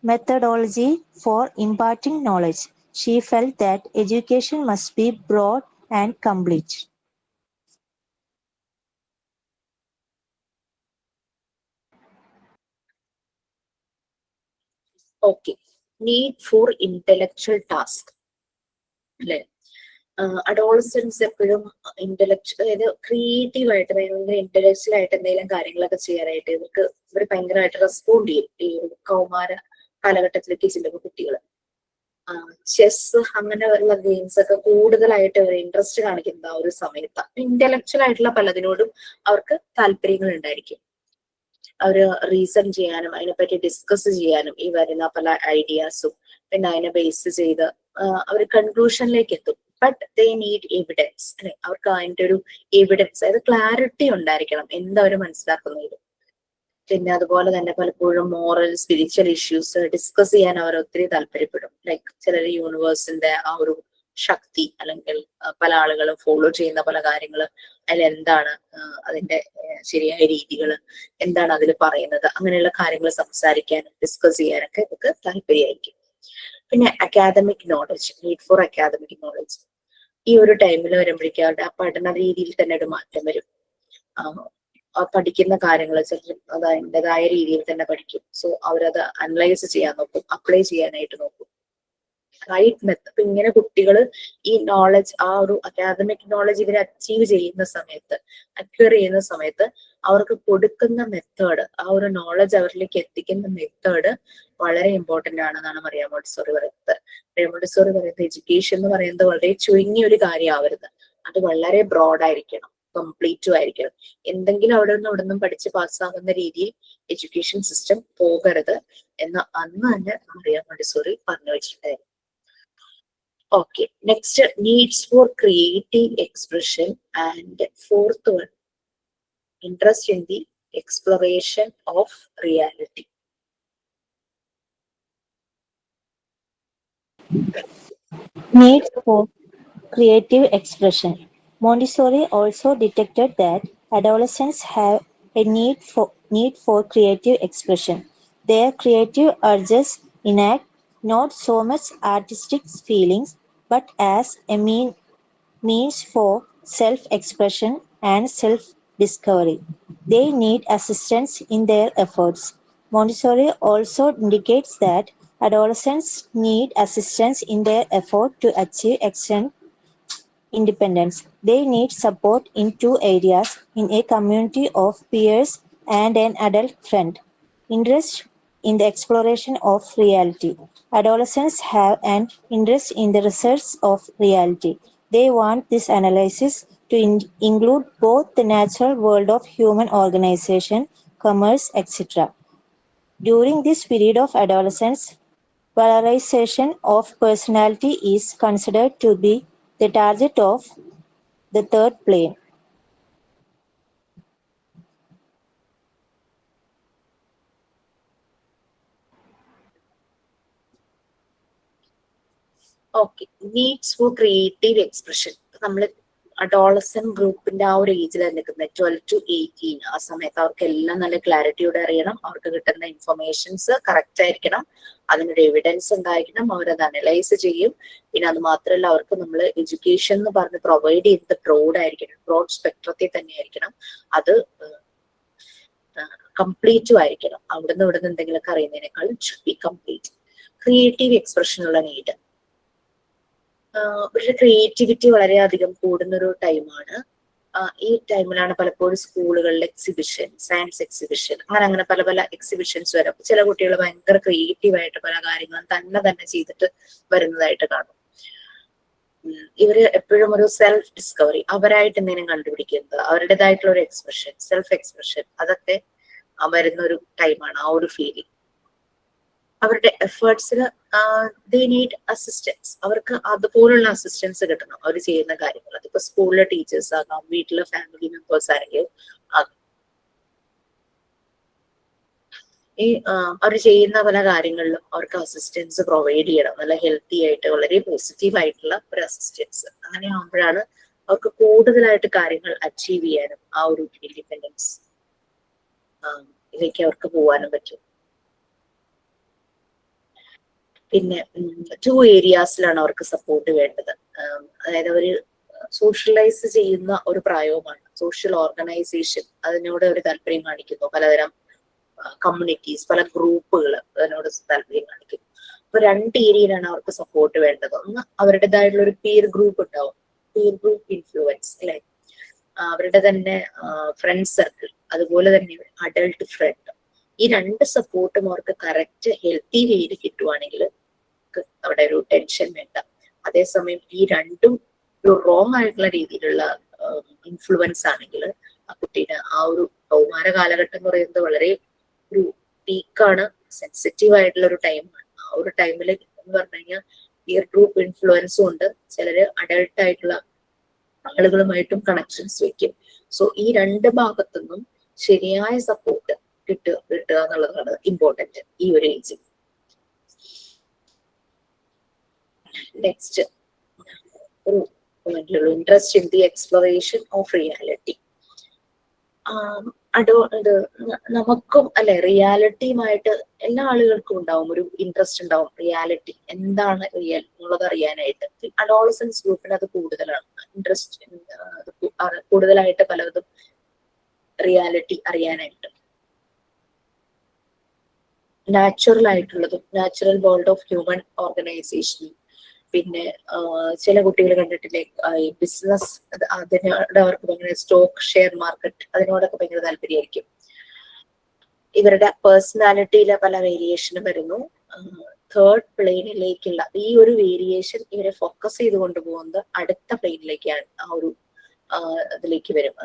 E: methodology for imparting knowledge. She felt that education must be broad and complete.
A: Okay, need for intellectual task അല്ലെ. Adolescence എപ്പോഴും intellectual, അതായത് creative ആയിട്ട് ഭയങ്കര intellectual ആയിട്ട് എന്തെങ്കിലും കാര്യങ്ങളൊക്കെ ചെയ്യാനായിട്ട് ഇവർ ഭയങ്കരമായിട്ട് റെസ്പോണ്ട് ചെയ്യും. ഈ ഒരു കൗമാര കാലഘട്ടത്തിലേക്ക് ചെല്ലുമ്പോൾ കുട്ടികൾ ചെസ് അങ്ങനെയുള്ള ഗെയിംസ് ഒക്കെ കൂടുതലായിട്ട് അവർ ഇൻട്രസ്റ്റ് കാണിക്കുന്ന ആ ഒരു സമയത്ത് ഇന്റലക്ച്വൽ ആയിട്ടുള്ള പലതിനോടും അവർക്ക് താല്പര്യങ്ങൾ ഉണ്ടായിരിക്കും. അവര് റീസൺ ചെയ്യാനും അതിനെപ്പറ്റി ഡിസ്കസ് ചെയ്യാനും ഈ വരുന്ന പല ഐഡിയാസും പിന്നെ അതിനെ ബേസ് ചെയ്ത് അവർ കൺക്ലൂഷനിലേക്ക് എത്തും. ബട്ട് ദേ നീഡ് എവിഡൻസ് അല്ലെ, അവർക്ക് അതിന്റെ ഒരു എവിഡൻസ്, അതായത് ക്ലാരിറ്റി ഉണ്ടായിരിക്കണം എന്താ അവർ മനസ്സിലാക്കുന്നതിലും. പിന്നെ അതുപോലെ തന്നെ പലപ്പോഴും മോറൽ സ്പിരിച്വൽ ഇഷ്യൂസ് ഡിസ്കസ് ചെയ്യാൻ അവർ ഒത്തിരി താല്പര്യപ്പെടും. ലൈക്ക് ചിലർ യൂണിവേഴ്സിന്റെ ആ ഒരു ശക്തി അല്ലെങ്കിൽ പല ആളുകളും ഫോളോ ചെയ്യുന്ന പല കാര്യങ്ങൾ, അതിൽ എന്താണ് അതിന്റെ ശരിയായ രീതികൾ, എന്താണ് അതിൽ പറയുന്നത്, അങ്ങനെയുള്ള കാര്യങ്ങൾ സംസാരിക്കാനും ഡിസ്കസ് ചെയ്യാനൊക്കെ ഇവർക്ക് താല്പര്യമായിരിക്കും. പിന്നെ academic knowledge, need for academic knowledge. ഈ ഒരു ടൈമിൽ വരുമ്പോഴേക്കും അവരുടെ ആ പഠന രീതിയിൽ തന്നെ ഒരു മാറ്റം വരും. പഠിക്കുന്ന കാര്യങ്ങൾ ചിലർ അത് അതിൻ്റെതായ രീതിയിൽ തന്നെ പഠിക്കും. സോ അവരത് അനലൈസ് ചെയ്യാൻ നോക്കും, അപ്ലൈ ചെയ്യാനായിട്ട് നോക്കും. Right method. അപ്പൊ ഇങ്ങനെ കുട്ടികൾ ഈ നോളജ്, ആ ഒരു അക്കാദമിക് നോളജ് ഇവർ അച്ചീവ് ചെയ്യുന്ന സമയത്ത്, അക്വയർ ചെയ്യുന്ന സമയത്ത് അവർക്ക് കൊടുക്കുന്ന മെത്തേഡ്, ആ ഒരു നോളജ് അവരിലേക്ക് എത്തിക്കുന്ന മെത്തേഡ് വളരെ ഇമ്പോർട്ടന്റ് ആണെന്നാണ് മറിയ മോണ്ടിസോറി പറയുന്നത്. മറിയ മോണ്ടിസോറി പറയുന്നത് എഡ്യൂക്കേഷൻ എന്ന് പറയുന്നത് വളരെ ചുരുങ്ങിയ ഒരു കാര്യമാവരുത്, അത് വളരെ ബ്രോഡായിരിക്കണം, കംപ്ലീറ്റും ആയിരിക്കണം. എന്തെങ്കിലും അവിടെ നിന്നും പഠിച്ച് പാസ്സാകുന്ന രീതിയിൽ എഡ്യൂക്കേഷൻ സിസ്റ്റം പോകരുത് എന്ന് അന്ന് തന്നെ മറിയ മോണ്ടിസോറി പറഞ്ഞു വെച്ചിട്ടുണ്ടായിരുന്നു. Okay, next, needs for creative expression, and fourth one, interest in the exploration of reality.
E: Need for creative expression. Montessori also detected that adolescents have a need for creative expression. Their creative urges enact not so much artistic feelings but as a means for self-expression and self-discovery. They need assistance in their efforts. Montessori also indicates that adolescents need assistance in their effort to achieve extend independence. They need support in two areas: in a community of peers and an adult friend. Interest in the exploration of reality. Adolescents have an interest in the research of reality. They want this analysis to include both the natural world of human organization, commerce, etc. During this period of adolescence, valorization of personality is considered to be the target of the third plane.
A: Okay, needs four creative expression. നമ്മൾ adolescent ഗ്രൂപ്പിന്റെ ആ ഒരു ഏജിലാണ് നിൽക്കുന്നത്, 12 to 18. ആ സമയത്ത് അവർക്ക് എല്ലാം നല്ല ക്ലാരിറ്റിയോടെ അറിയണം, അവർക്ക് കിട്ടുന്ന ഇൻഫർമേഷൻസ് കറക്റ്റ് ആയിരിക്കണം, അതിനൊരു എവിഡൻസ് ഉണ്ടായിരിക്കണം, അവരത് അനലൈസ് ചെയ്യും. പിന്നെ അത് മാത്രമല്ല, അവർക്ക് നമ്മൾ എഡ്യൂക്കേഷൻ എന്ന് പറഞ്ഞ് പ്രൊവൈഡ് ചെയ്യുന്നത് ബ്രോഡ് ആയിരിക്കണം, ബ്രോഡ് സ്പെക്ട്രത്തിൽ തന്നെ ആയിരിക്കണം, അത് കംപ്ലീറ്റും ആയിരിക്കണം. അവിടുന്ന് ഇവിടുന്ന് എന്തെങ്കിലുമൊക്കെ അറിയുന്നതിനേക്കാൾ ഷുഡ് ബി കംപ്ലീറ്റ്. ക്രിയേറ്റീവ് എക്സ്പ്രഷനുള്ള നീഡ്. ഇവരുടെ ക്രിയേറ്റിവിറ്റി വളരെയധികം കൂടുന്നൊരു ടൈമാണ്. ഈ ടൈമിലാണ് പലപ്പോഴും സ്കൂളുകളിൽ എക്സിബിഷൻ, സയൻസ് എക്സിബിഷൻ, അങ്ങനെ പല പല എക്സിബിഷൻസ് വരും. അപ്പൊ ചില കുട്ടികൾ ഭയങ്കര ക്രിയേറ്റീവായിട്ട് പല കാര്യങ്ങളും തന്നെ ചെയ്തിട്ട് വരുന്നതായിട്ട് കാണും. ഇവര് എപ്പോഴും ഒരു സെൽഫ് ഡിസ്കവറി, അവരായിട്ട് എന്തെങ്കിലും കണ്ടുപിടിക്കുന്നത്, അവരുടേതായിട്ടുള്ള ഒരു എക്സ്പ്രഷൻ, സെൽഫ് എക്സ്പ്രഷൻ, അതൊക്കെ വരുന്ന ഒരു ടൈമാണ് ആ ഒരു ഫീലിംഗ്. അവരുടെ എഫേർട്സിന് ദേ നീഡ് അസിസ്റ്റൻസ്. അവർക്ക് അതുപോലുള്ള അസിസ്റ്റൻസ് കിട്ടണം അവർ ചെയ്യുന്ന കാര്യങ്ങൾ. അതിപ്പോ സ്കൂളിലെ ടീച്ചേഴ്സ് ആകാം, വീട്ടിലെ ഫാമിലി മെമ്പേഴ്സ് ആരെങ്കിലും ആകാം. ഈ അവർ ചെയ്യുന്ന പല കാര്യങ്ങളിലും അവർക്ക് അസിസ്റ്റൻസ് പ്രൊവൈഡ് ചെയ്യണം, നല്ല ഹെൽത്തി ആയിട്ട് വളരെ പോസിറ്റീവ് ആയിട്ടുള്ള ഒരു അസിസ്റ്റൻസ്. അങ്ങനെ ആകുമ്പോഴാണ് അവർക്ക് കൂടുതലായിട്ട് കാര്യങ്ങൾ അച്ചീവ് ചെയ്യാനും ആ ഒരു ഇൻഡിപെൻഡൻസ് ഇതിലേക്ക് അവർക്ക് പോകാനും പറ്റും. പിന്നെ 2 ഏരിയാസിലാണ് അവർക്ക് സപ്പോർട്ട് വേണ്ടത്. അതായത് അവര് സോഷ്യലൈസ് ചെയ്യുന്ന ഒരു പ്രായവുമാണ്. സോഷ്യൽ ഓർഗനൈസേഷൻ, അതിനോട് ഒരു താല്പര്യം കാണിക്കുന്നു. പലതരം കമ്മ്യൂണിറ്റീസ്, പല ഗ്രൂപ്പുകൾ അതിനോട് താല്പര്യം കാണിക്കുന്നു. അപ്പൊ 2 ഏരിയയിലാണ് അവർക്ക് സപ്പോർട്ട് വേണ്ടത്. ഒന്ന്, അവരുടേതായിട്ടുള്ള ഒരു പിയർ ഗ്രൂപ്പ് ഉണ്ടാവും, പിയർ ഗ്രൂപ്പ് ഇൻഫ്ലുവൻസ് അല്ലെ, അവരുടെ തന്നെ ഫ്രണ്ട് സർക്കിൾ, അതുപോലെ തന്നെ അഡൾട്ട് ഫ്രണ്ട്. ഈ 2 സപ്പോർട്ടും അവർക്ക് കറക്റ്റ് ഹെൽത്തി വേയിൽ കിട്ടുവാണെങ്കിൽ അവിടെ ഒരു ടെൻഷൻ വേണ്ട. അതേസമയം ഈ 2ഉം ഒരു റോങ് ആയിട്ടുള്ള രീതിയിലുള്ള ഇൻഫ്ലുവൻസ് ആണെങ്കിൽ ആ കുട്ടീനെ ആ ഒരു കൗമാര കാലഘട്ടം എന്ന് പറയുന്നത് വളരെ ഒരു പീക്കാണ്, സെൻസിറ്റീവ് ആയിട്ടുള്ള ഒരു ടൈമാണ്. ആ ഒരു ടൈമിൽ എന്ന് പറഞ്ഞു കഴിഞ്ഞാൽ പിയർ ഗ്രൂപ്പ് ഇൻഫ്ലുവൻസും ഉണ്ട്, ചിലര് അഡൾട്ട് ആയിട്ടുള്ള ആളുകളുമായിട്ടും കണക്ഷൻസ് വെക്കും. സോ ഈ 2 ഭാഗത്തുനിന്നും ശരിയായ സപ്പോർട്ട് കിട്ടുക എന്നുള്ളതാണ് ഇമ്പോർട്ടന്റ് ഈ ഒരു ഏജിൽ. നെക്സ്റ്റ് ഒരു interest in the exploration of reality. നമുക്കും അല്ലെ, റിയാലിറ്റിയുമായിട്ട് എല്ലാ ആളുകൾക്കും ഉണ്ടാവും ഒരു ഇൻട്രസ്റ്റ് ഉണ്ടാവും. റിയാലിറ്റി എന്താണ് റിയൽ എന്നുള്ളത് അറിയാനായിട്ട് അഡോളസൻസ് ഗ്രൂപ്പിന് അത് കൂടുതലാണ് ഇൻട്രസ്റ്റ്, കൂടുതലായിട്ട് പലതും റിയാലിറ്റി അറിയാനായിട്ട്. നാച്ചുറൽ ആയിട്ടുള്ളതും നാച്ചുറൽ വേൾഡ് ഓഫ് ഹ്യൂമൻ ഓർഗനൈസേഷനും, പിന്നെ ചില കുട്ടികൾ കണ്ടിട്ടില്ലേ ഈ ബിസിനസ്, അതിനോട് അവർക്ക് ഭയങ്കര സ്റ്റോക്ക്, ഷെയർ മാർക്കറ്റ്, അതിനോടൊക്കെ ഭയങ്കര താല്പര്യമായിരിക്കും. ഇവരുടെ പേഴ്സണാലിറ്റിയിലെ പല വേരിയേഷനും വരുന്നു. തേർഡ് പ്ലെയിനിലേക്കുള്ള ഈ ഒരു വേരിയേഷൻ ഇവരെ ഫോക്കസ് ചെയ്ത് കൊണ്ടുപോകുന്നത് അടുത്ത പ്ലെയിനിലേക്കാണ്. ആ ഒരു ഇതിലേക്ക് വരും.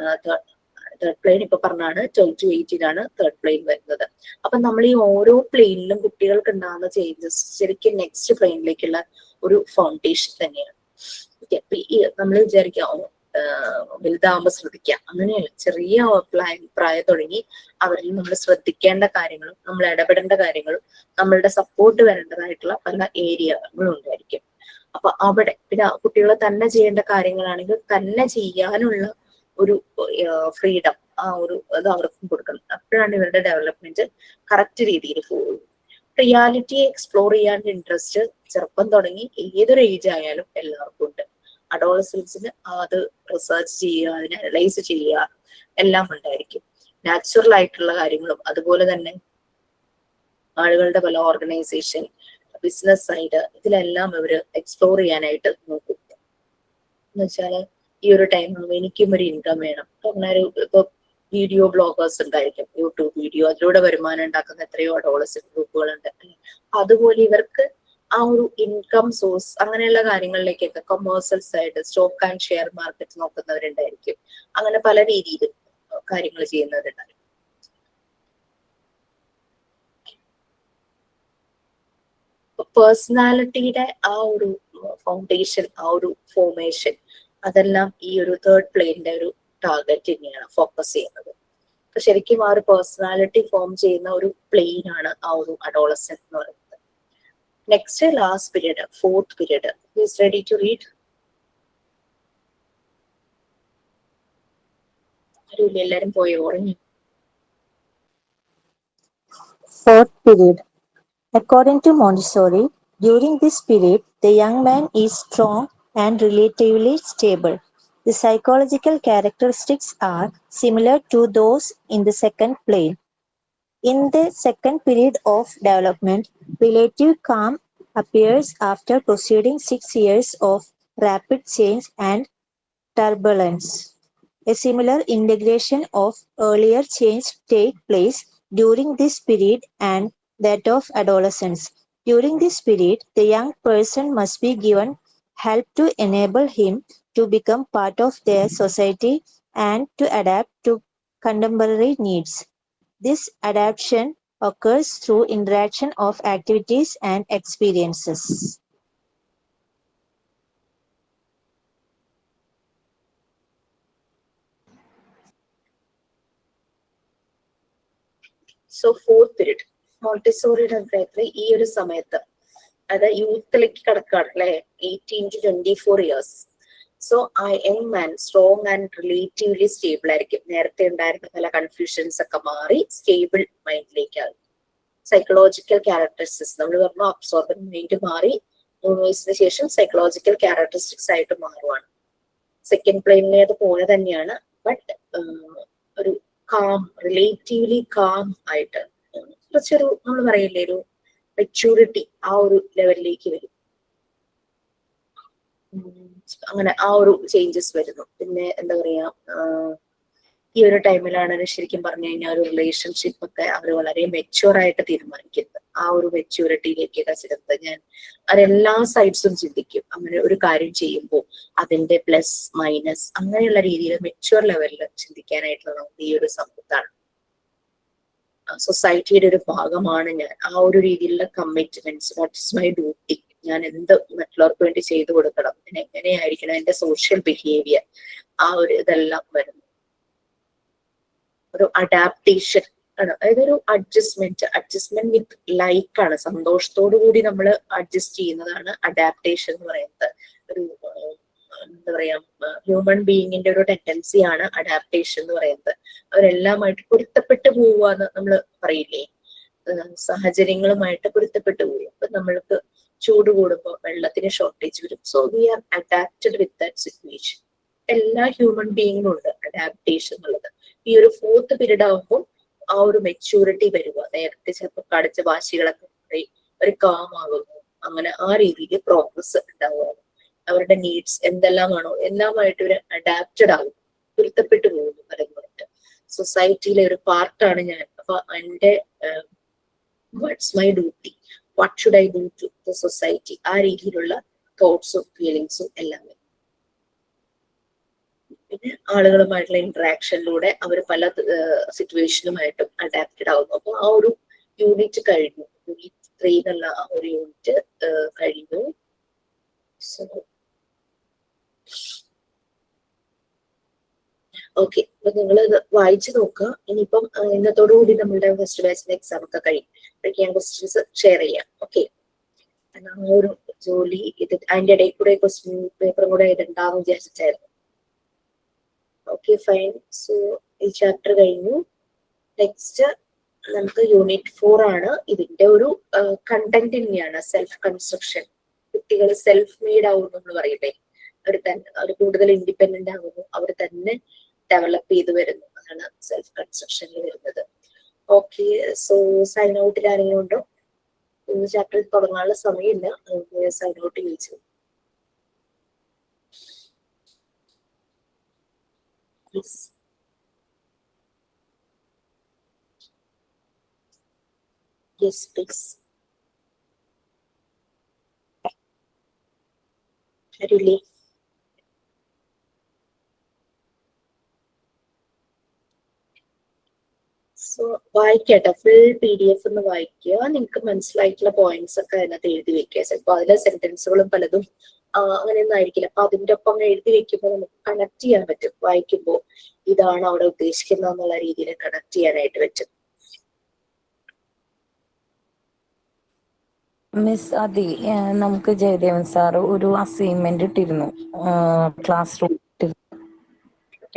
A: തേർഡ് പ്ലെയിൻ ഇപ്പൊ പറഞ്ഞാണ് 12 to 18 ആണ് തേർഡ് പ്ലെയിൻ വരുന്നത്. അപ്പൊ നമ്മൾ ഈ ഓരോ പ്ലെയിനിലും കുട്ടികൾക്ക് ഉണ്ടാകുന്ന ചേഞ്ചസ് ശരിക്കും നെക്സ്റ്റ് പ്ലെയിനിലേക്കുള്ള ഒരു ഫൗണ്ടേഷൻ തന്നെയാണ്. നമ്മൾ വിചാരിക്കാം വലുതാവുമ്പോ ശ്രദ്ധിക്കാം, അങ്ങനെയല്ല. ചെറിയ പ്രായം തുടങ്ങി അവരിൽ നമ്മൾ ശ്രദ്ധിക്കേണ്ട കാര്യങ്ങളും നമ്മൾ ഇടപെടേണ്ട കാര്യങ്ങളും നമ്മളുടെ സപ്പോർട്ട് വരേണ്ടതായിട്ടുള്ള പല ഏരിയകളും ഉണ്ടായിരിക്കും. അപ്പൊ അവിടെ പിന്നെ കുട്ടികൾ തന്നെ ചെയ്യേണ്ട കാര്യങ്ങളാണെങ്കിൽ തന്നെ ചെയ്യാനുള്ള ഒരു ഫ്രീഡം, ആ ഒരു ഇത് അവർക്കും കൊടുക്കണം. അപ്പോഴാണ് ഇവരുടെ ഡെവലപ്മെന്റ് കറക്റ്റ് രീതിയിൽ പോകുള്ളൂ. റിയാലിറ്റിയെ എക്സ്പ്ലോർ ചെയ്യാൻ ഇൻട്രസ്റ്റ് ചെറുപ്പം തുടങ്ങി ഏതൊരു ഏജ് ആയാലും എല്ലാവർക്കും ഉണ്ട്. അഡോളസൻസിന് അത് റിസർച്ച് ചെയ്യുക, അതിനെ അനലൈസ് ചെയ്യുക എല്ലാം ഉണ്ടായിരിക്കും. നാച്ചുറൽ ആയിട്ടുള്ള കാര്യങ്ങളും അതുപോലെ തന്നെ ആളുകളുടെ പല ഓർഗനൈസേഷൻ, ബിസിനസ് സൈഡ്, ഇതിലെല്ലാം ഇവര് എക്സ്പ്ലോർ ചെയ്യാനായിട്ട് നോക്കും. എന്ന് വെച്ചാല് ഈ ഒരു ടൈം എനിക്കും ഒരു ഇൻകം വേണം. അങ്ങനെ ഇപ്പൊ വീഡിയോ ബ്ലോഗേഴ്സ് ഉണ്ടായിരിക്കും, യൂട്യൂബ് വീഡിയോ, അതിലൂടെ വരുമാനം ഉണ്ടാക്കുന്ന എത്രയോ അഡോളസെന്റ് ഗ്രൂപ്പുകളുണ്ട്. അതുപോലെ ഇവർക്ക് ആ ഒരു ഇൻകം സോഴ്സ് അങ്ങനെയുള്ള കാര്യങ്ങളിലേക്കൊക്കെ commercial side, stock and share market നോക്കുന്നവരുണ്ടായിരിക്കും. അങ്ങനെ പല രീതിയിൽ കാര്യങ്ങൾ ചെയ്യുന്നവരുണ്ടായിരിക്കും. പേഴ്സണാലിറ്റിയുടെ ആ ഒരു ഫൗണ്ടേഷൻ, ആ ഒരു ഫോർമേഷൻ, അതെല്ലാം ഈ ഒരു തേർഡ് പ്ലെയിനിന്റെ ഒരു ടാർഗറ്റ് തന്നെയാണ് ഫോക്കസ് ചെയ്യുന്നത്. അപ്പൊ ശരിക്കും ആ ഒരു പേഴ്സണാലിറ്റി ഫോം ചെയ്യുന്ന ഒരു പ്ലെയിൻ ആണ് ആ ഒരു അഡോളസെന്റ് എന്ന് പറയുന്നത്. Next last period, fourth period. Is ready to read? എല്ലാരും പോയി ഉറങ്ങി.
E: Fourth period. According to Montessori, during this period, the young man is strong and relatively stable. The psychological characteristics are similar to those in the second plane. In the second period of development, relative calm appears after proceeding 6 years of rapid change and turbulence. A similar integration of earlier change takes place during this period and that of adolescence. During this period, the young person must be given help to enable him to become part of their society and to adapt to contemporary needs. This adaptation occurs through interaction of activities and experiences.
A: So fourth period മോണ്ടിസോറിയുടെ അഭിപ്രായത്തിൽ ഈ ഒരു സമയത്ത്, അതായത് യൂത്തിലേക്ക് കടക്കാണ് അല്ലെ, 18 to 24 years. So ആ young man strong and relatively stable ആയിരിക്കും. നേരത്തെ ഉണ്ടായിരുന്ന പല കൺഫ്യൂഷൻസ് ഒക്കെ മാറി സ്റ്റേബിൾ മൈൻഡിലേക്കാകും. സൈക്കോളജിക്കൽ ക്യാരക്ടറിസ്റ്റിക്സ് നമ്മൾ പറഞ്ഞു, അബ്സോർബൻ മൈൻഡ് മാറി 3 വയസ്സിന് ശേഷം സൈക്കോളജിക്കൽ ക്യാരക്ടറിസ്റ്റിക്സ് ആയിട്ട് മാറുവാണ്. സെക്കൻഡ് പ്ലെയിനിലേത് പോലെ തന്നെയാണ്, ബട്ട് ഒരു കാം, റിലേറ്റീവ്ലി കാം ആയിട്ട് കുറച്ചൊരു നമ്മൾ പറയില്ലേ ഒരു മെച്യൂരിറ്റി ആ ഒരു ലെവലിലേക്ക് വരും. അങ്ങനെ ആ ഒരു ചേഞ്ചസ് വരുന്നു. പിന്നെ എന്താ പറയാ, ഈ ഒരു ടൈമിലാണ് ശരിക്കും പറഞ്ഞു കഴിഞ്ഞാൽ ഒരു റിലേഷൻഷിപ്പ് ഒക്കെ അവർ വളരെ മെച്യൂർ ആയിട്ട് തീരുമാനിക്കുന്നത്. ആ ഒരു മെച്യൂരിറ്റിയിലേക്കൊക്കെ ചെലുന്നത് ഞാൻ അതെല്ലാ സൈഡ്സും ചിന്തിക്കും. അങ്ങനെ ഒരു കാര്യം ചെയ്യുമ്പോൾ അതിന്റെ പ്ലസ് മൈനസ് അങ്ങനെയുള്ള രീതിയിൽ മെച്യൂർ ലെവലിൽ ചിന്തിക്കാനായിട്ടുള്ള നമുക്ക് ഈ ഒരു സമയത്താണ്. സൊസൈറ്റിയുടെ ഒരു ഭാഗമാണ് ഞാൻ. ആ ഒരു രീതിയിലുള്ള commitments, what is my duty, ഞാൻ എന്ത് മറ്റുള്ളവർക്ക് വേണ്ടി ചെയ്തു കൊടുക്കണം, എങ്ങനെയായിരിക്കണം എന്റെ സോഷ്യൽ ബിഹേവിയർ, ആ ഒരു ഇതെല്ലാം വരുന്നു. ഒരു അഡാപ്റ്റേഷൻ ആണ്, അതായത് ഒരു അഡ്ജസ്റ്റ്മെന്റ് വിത്ത് ലൈക്ക് ആണ്. സന്തോഷത്തോടു കൂടി നമ്മൾ അഡ്ജസ്റ്റ് ചെയ്യുന്നതാണ് അഡാപ്റ്റേഷൻ എന്ന് പറയുന്നത്. ഒരു എന്താ പറയാ, ഹ്യൂമൻ ബീയിങ്ങിന്റെ ഒരു ടെൻഡൻസിയാണ് അഡാപ്റ്റേഷൻ എന്ന് പറയുന്നത്. അവരെല്ലാമായിട്ട് പൊരുത്തപ്പെട്ടു പോവാന്ന് നമ്മൾ പറയില്ലേ, സാഹചര്യങ്ങളുമായിട്ട് പൊരുത്തപ്പെട്ടു പോകും. അപ്പൊ നമ്മൾക്ക് ചൂട് കൂടുമ്പോൾ വെള്ളത്തിന് ഷോർട്ടേജ് വരും. So we are adapted with that situation. എല്ലാ ഹ്യൂമൻ ബീയിങ്ങിനും ഉണ്ട് അഡാപ്റ്റേഷൻ എന്നുള്ളത്. ഈ ഒരു ഫോർത്ത് പീരീഡ് ആകുമ്പോൾ ആ ഒരു മെച്യൂരിറ്റി വരിക. നേരത്തെ ചിലപ്പോൾ കടിച്ച വാശികളൊക്കെ മാറി ഒരു കാം ആകുന്നു. അങ്ങനെ ആ രീതിയിൽ പ്രോഗ്രസ് ഉണ്ടാവുകയാണ്. അവരുടെ നീഡ്സ് എന്തെല്ലാമാണോ എല്ലാമായിട്ട് ഒരു അഡാപ്റ്റഡ് ആകും, പൊരുത്തപ്പെട്ടു പോകുന്നു പലതുമായിട്ട്. സൊസൈറ്റിയിലെ ഒരു പാർട്ടാണ് ഞാൻ. അപ്പൊ എന്റെ what's my duty, what should I do to the society, ആ രീതിയിലുള്ള തോട്ട്സും ഫീലിങ്സും എല്ലാം. പിന്നെ ആളുകളുമായിട്ടുള്ള ഇന്ററാക്ഷനിലൂടെ അവർ പല സിറ്റുവേഷനുമായിട്ടും അഡാപ്റ്റഡ് ആവുന്നു. അപ്പൊ ആ ഒരു യൂണിറ്റ് കഴിഞ്ഞു. യൂണിറ്റ് 3 എന്നുള്ള ആ ഒരു യൂണിറ്റ് കഴിഞ്ഞു. സോ ഓക്കെ, അപ്പൊ നിങ്ങൾ ഇത് വായിച്ചു നോക്കുക. ഇനിയിപ്പം ഇന്നത്തോടു കൂടി നമ്മളുടെ ഫസ്റ്റ് ബാച്ചിന്റെ എക്സാം ഒക്കെ കഴിയും. അപ്പോഴേക്ക് ഞാൻ ക്വസ്റ്റ്യൻസ് ഷെയർ ചെയ്യാം. ഓക്കെ, ആ ഒരു ജോലി ഇത് അതിന്റെ ഇടയിൽ കൂടെ ക്വസ്റ്റ്യൻ പേപ്പറും കൂടെ ഇതുണ്ടാവും വിചാരിച്ചിട്ടായിരുന്നു. Okay fine. സോ ഈ ചാപ്റ്റർ കഴിഞ്ഞു. നെക്സ്റ്റ് നമുക്ക് യൂണിറ്റ് 4 ആണ്. ഇതിന്റെ ഒരു കണ്ടന്റ് തന്നെയാണ് സെൽഫ് കൺസ്ട്രക്ഷൻ. കുട്ടികൾ സെൽഫ് മെയ്ഡ് ആവുന്നു എന്ന് പറയില്ലേ, അവർ കൂടുതൽ ഇൻഡിപെൻഡന്റ് ആകുന്നു, അവർ തന്നെ ഡെവലപ്പ് ചെയ്ത് വരുന്നു, അതാണ് സെൽഫ് കൺസ്ട്രക്ഷനിൽ വരുന്നത്. ഓക്കെ, സോ സൈൻ ഔട്ടിൽ ആരെങ്കിലും ഉണ്ടോ? ചാപ്റ്റർ തുടങ്ങാനുള്ള സമയമില്ല, സൈൻ ഔട്ട് ചോദിച്ചു. Yes. Yes, please. Really. So വായിക്കട്ടെ, ഫുൾ PDF ഒന്ന് വായിക്കുക. നിങ്ങൾക്ക് മനസ്സിലായിട്ടുള്ള പോയിന്റ്സ് ഒക്കെ അതിനകത്ത് എഴുതി വെക്കുക. ചിലപ്പോൾ അതിലെ സെന്റൻസുകളും പലതും അങ്ങനെയൊന്നും ആയിരിക്കില്ല. അപ്പൊ അതിന്റെ ഒപ്പം എഴുതി വെക്കുമ്പോൾ നമുക്ക് കണക്ട് ചെയ്യാൻ പറ്റും. വായിക്കുമ്പോൾ ഇതാണ് അവിടെ ഉദ്ദേശിക്കുന്നത് എന്നുള്ള രീതിയിൽ കണക്ട് ചെയ്യാനായിട്ട് പറ്റും.
F: മിസ് അതി, നമുക്ക് ജയദേവൻ സാറ് ഒരു അസൈൻമെന്റ് ഇട്ടിരുന്നു ക്ലാസ് റൂമിൽ.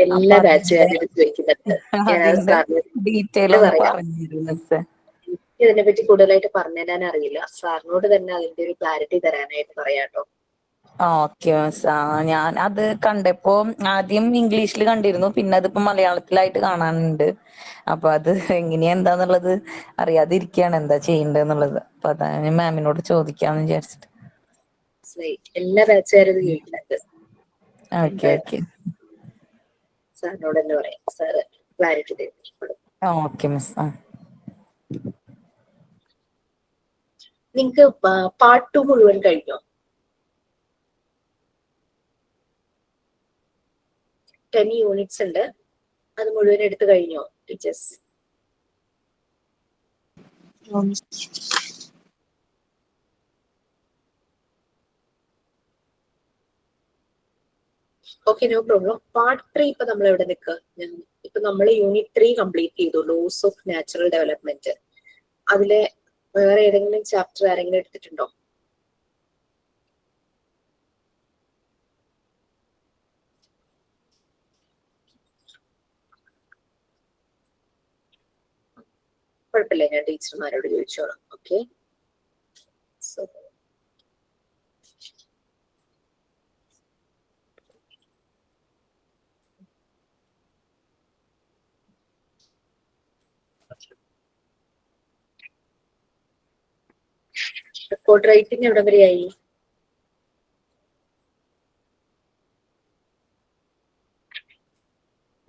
A: എല്ലാ ബാച്ചുകാരും എടുത്ത് വെക്കുന്നുണ്ട്.
F: അതിന്റെ ഡീറ്റെയിൽ ഒന്ന് പറഞ്ഞിരുന്നു മിസ്.
A: ഇതിനെ പറ്റി കൂടുതലായിട്ട് പറഞ്ഞുതരാൻ അറിയില്ല. സാറിനോട് തന്നെ അതിന്റെ ഒരു ക്ലാരിറ്റി തരാനായിട്ട് പറയാട്ടോ.
F: Okay miss. ഞാൻ അത് കണ്ടപ്പോ ആദ്യം ഇംഗ്ലീഷിൽ കണ്ടിരുന്നു, പിന്നെ അതിപ്പോ മലയാളത്തിലായിട്ട് കാണാനുണ്ട്. അപ്പൊ അത് എങ്ങനെയാ എന്താന്നുള്ളത് അറിയാതിരിക്കുകയാണ്, എന്താ ചെയ്യണ്ടെന്നുള്ളത്. അപ്പൊ അതാണ് മാമിനോട് ചോദിക്കാന്ന് വിചാരിച്ചിട്ട്.
A: എല്ലാ ബാച്ചുകാരും ഇത് കേൾക്കുന്നുണ്ട്.
F: ഓക്കെ ഓക്കെ
A: സാറിനോട് തന്നെ പറയാം, സാറ് ക്ലാരിറ്റി തരും.
F: Okay miss.
A: നിങ്ങക്ക് പാർട്ട് 2 മുഴുവൻ കഴിഞ്ഞോ? 10 യൂണിറ്റ്സ് ഉണ്ട്, അത് മുഴുവൻ എടുത്തു കഴിഞ്ഞോ teachers? Okay, no problem. Part 3 ഇപ്പൊ നമ്മൾ എവിടെ നിൽക്കുക? ഇപ്പൊ നമ്മൾ യൂണിറ്റ് 3 കംപ്ലീറ്റ് ചെയ്തു, ലോസ് ഓഫ് നാച്ചുറൽ ഡെവലപ്മെന്റ്. അതിലെ വേറെ ഏതെങ്കിലും ചാപ്റ്റർ ആരെങ്കിലും എടുത്തിട്ടുണ്ടോ? കുഴപ്പമില്ല, ഞാൻ ടീച്ചർമാരോട് ചോദിച്ചോളാം. ഓക്കെ, സോ റിപ്പോർട്ട് റൈറ്റിംഗ് എവിടെ വരെയായി?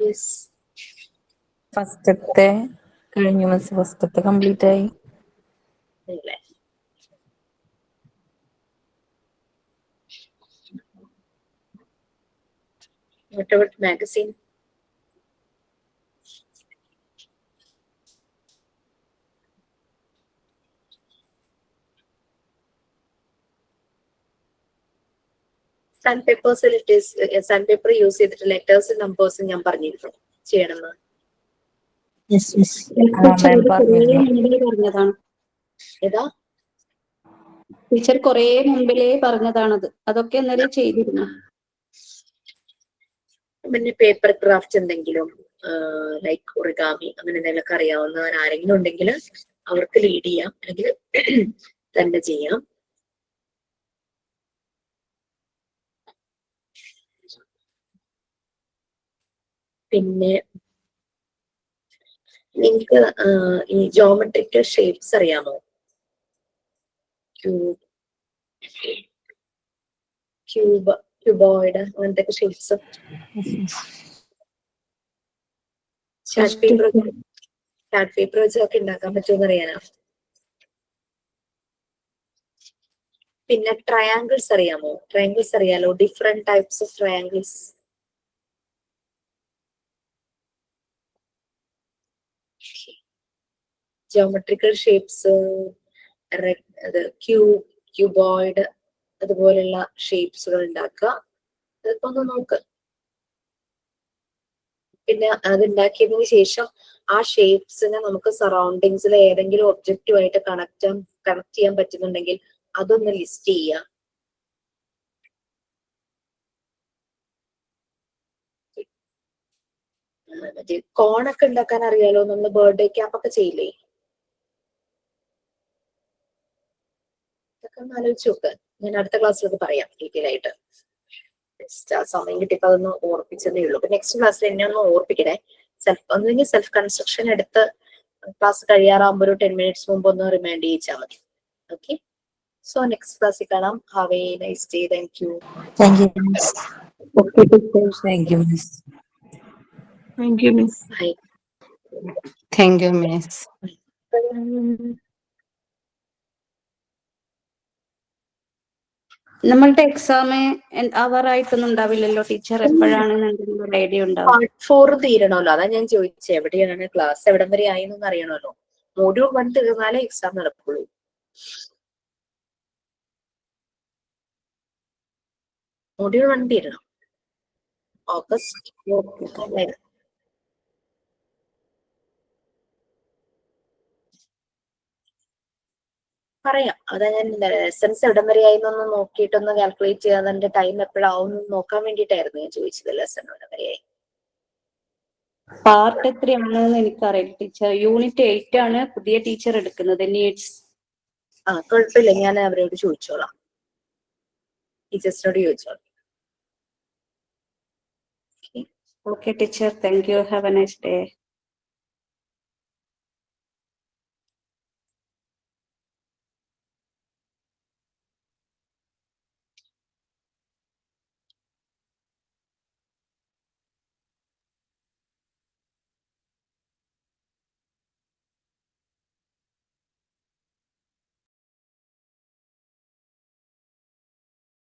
A: യെസ്,
F: ഫസ്റ്റത്തെ കഴിഞ്ഞു മിസ്. ഫസ്റ്റത്തെ കംപ്ലീറ്റ് ആയി.
A: What about magazine? സാൻഡ്പേപ്പേഴ്സിൽ സാൻഡ്പേപ്പർ യൂസ് ചെയ്തിട്ട് ലെറ്റേഴ്സും നമ്പേഴ്സും ഞാൻ പറഞ്ഞിരുന്നു ചെയ്യണമെന്ന്.
B: പറഞ്ഞതാണ്.
A: ഏതാ
B: ടീച്ചർ കുറെ മുമ്പിലേ പറഞ്ഞതാണത്. അതൊക്കെ ഇന്നലെ ചെയ്തിരുന്നു.
A: പിന്നെ പേപ്പർ ക്രാഫ്റ്റ് എന്തെങ്കിലും ലൈക്ക് ഒറിഗാമി അങ്ങനെ എന്തെങ്കിലുമൊക്കെ അറിയാവുന്നവർ ആരെങ്കിലും ഉണ്ടെങ്കിൽ അവർക്ക് ലീഡ് ചെയ്യാം, അല്ലെങ്കിൽ തന്നെ ചെയ്യാം. പിന്നെ നിങ്ങൾക്ക് ഈ ജോമെട്രിക്കൽ ഷേപ്സ് അറിയാമോ? ക്യൂബോയിഡ് അങ്ങനത്തെ ഷേപ്സ്. ചാർട്ട് പേപ്പർ വെച്ചൊക്കെ ഉണ്ടാക്കാൻ പറ്റുമെന്ന് അറിയാനോ? പിന്നെ ട്രയാങ്കിൾസ് അറിയാമോ? ട്രയാങ്കിൾസ് അറിയാലോ, different types of triangles. Geometrical shapes, cuboid അതുപോലുള്ള ഷേപ്സുകൾ ഉണ്ടാക്കുക. അതൊക്കെ ഒന്ന് നോക്ക്. പിന്നെ അത് ഉണ്ടാക്കിയതിന് ശേഷം ആ ഷേപ്സിനെ നമുക്ക് സറൗണ്ടിങ്സിലെ ഏതെങ്കിലും ഒബ്ജക്റ്റുമായിട്ട് കണക്ട് ചെയ്യാൻ പറ്റുന്നുണ്ടെങ്കിൽ അതൊന്ന് ലിസ്റ്റ് ചെയ്യാം. മറ്റേ കോണൊക്കെ ഉണ്ടാക്കാൻ അറിയാലോ, നമ്മൾ ബർത്ത്ഡേ ക്യാപ്പ് ഒക്കെ ചെയ്യില്ലേ? ഇതൊക്കെ ഒന്ന് ആലോചിച്ച് നോക്ക്. ഞാൻ അടുത്ത ക്ലാസ്സിൽ അത് പറയാം ഡീറ്റെയിൽ ആയിട്ട്. ജസ്റ്റ് ആ സമയം കിട്ടിയപ്പോ അതൊന്ന് ഓർപ്പിച്ചതേ ഉള്ളൂ. അപ്പൊ നെക്സ്റ്റ് ക്ലാസ്സിൽ എന്നെ ഒന്ന് ഓർപ്പിക്കണേ. ഒന്നുകിൽ സെൽഫ് കൺസ്ട്രക്ഷൻ എടുത്ത് ക്ലാസ് കഴിയാറാകുമ്പോൾ ഒരു 10 minutes മുമ്പ് ഒന്ന് റിമൈൻഡ് ചെയ്യിച്ചാൽ മതി. ഓക്കെ, സോ നെക്സ്റ്റ് ക്ലാസ്സിൽ കാണാം. Have A nice day. Thank you.
E: Thank you, Miss.
G: Okay, teacher.
E: Thank you, Miss.
G: Thank you, Miss.
A: Bye.
C: Thank you, Miss.
B: നമ്മളുടെ എക്സാം ആവാറായിട്ടൊന്നും ഉണ്ടാവില്ലല്ലോ ടീച്ചർ? എപ്പോഴാണെന്ന് എന്തെങ്കിലും ഐഡിയ ഉണ്ടാവും?
A: പാർട്ട് 4 തീരണമല്ലോ, അതാ ഞാൻ ചോദിച്ചത്. എവിടെയാണ് ക്ലാസ്, എവിടം വരെ ആയി എന്നൊന്നും അറിയണമല്ലോ. മൊഡ്യൂൾ 1 തീർന്നാലേ എക്സാം നടക്കുള്ളൂ. മൊഡ്യൂൾ 1 തീരണം ഓഗസ്റ്റ്. പറയാം, അതാ ഞാൻ ലെസൺസ് എവിടം വരെ ആയി എന്നൊന്ന് നോക്കിയിട്ടൊന്ന് കാൽക്കുലേറ്റ് ചെയ്യാൻ, അതിന്റെ ടൈം എപ്പോഴാവും നോക്കാൻ വേണ്ടിയിട്ടായിരുന്നു ഞാൻ ചോദിച്ചത്. ലെസൺ എവിടം വരെയായി.
B: പാർട്ട് എത്രയാണെന്ന് എനിക്കറിയില്ല ടീച്ചർ. യൂണിറ്റ് 8 ആണ് പുതിയ ടീച്ചർ എടുക്കുന്നത്, നീഡ്സ്.
A: കുഴപ്പമില്ല, ഞാൻ അവരോട് ചോദിച്ചോളാം, ടീച്ചേഴ്സിനോട് ചോദിച്ചോളാം.
B: Okay, teacher. Thank you. Have a nice day.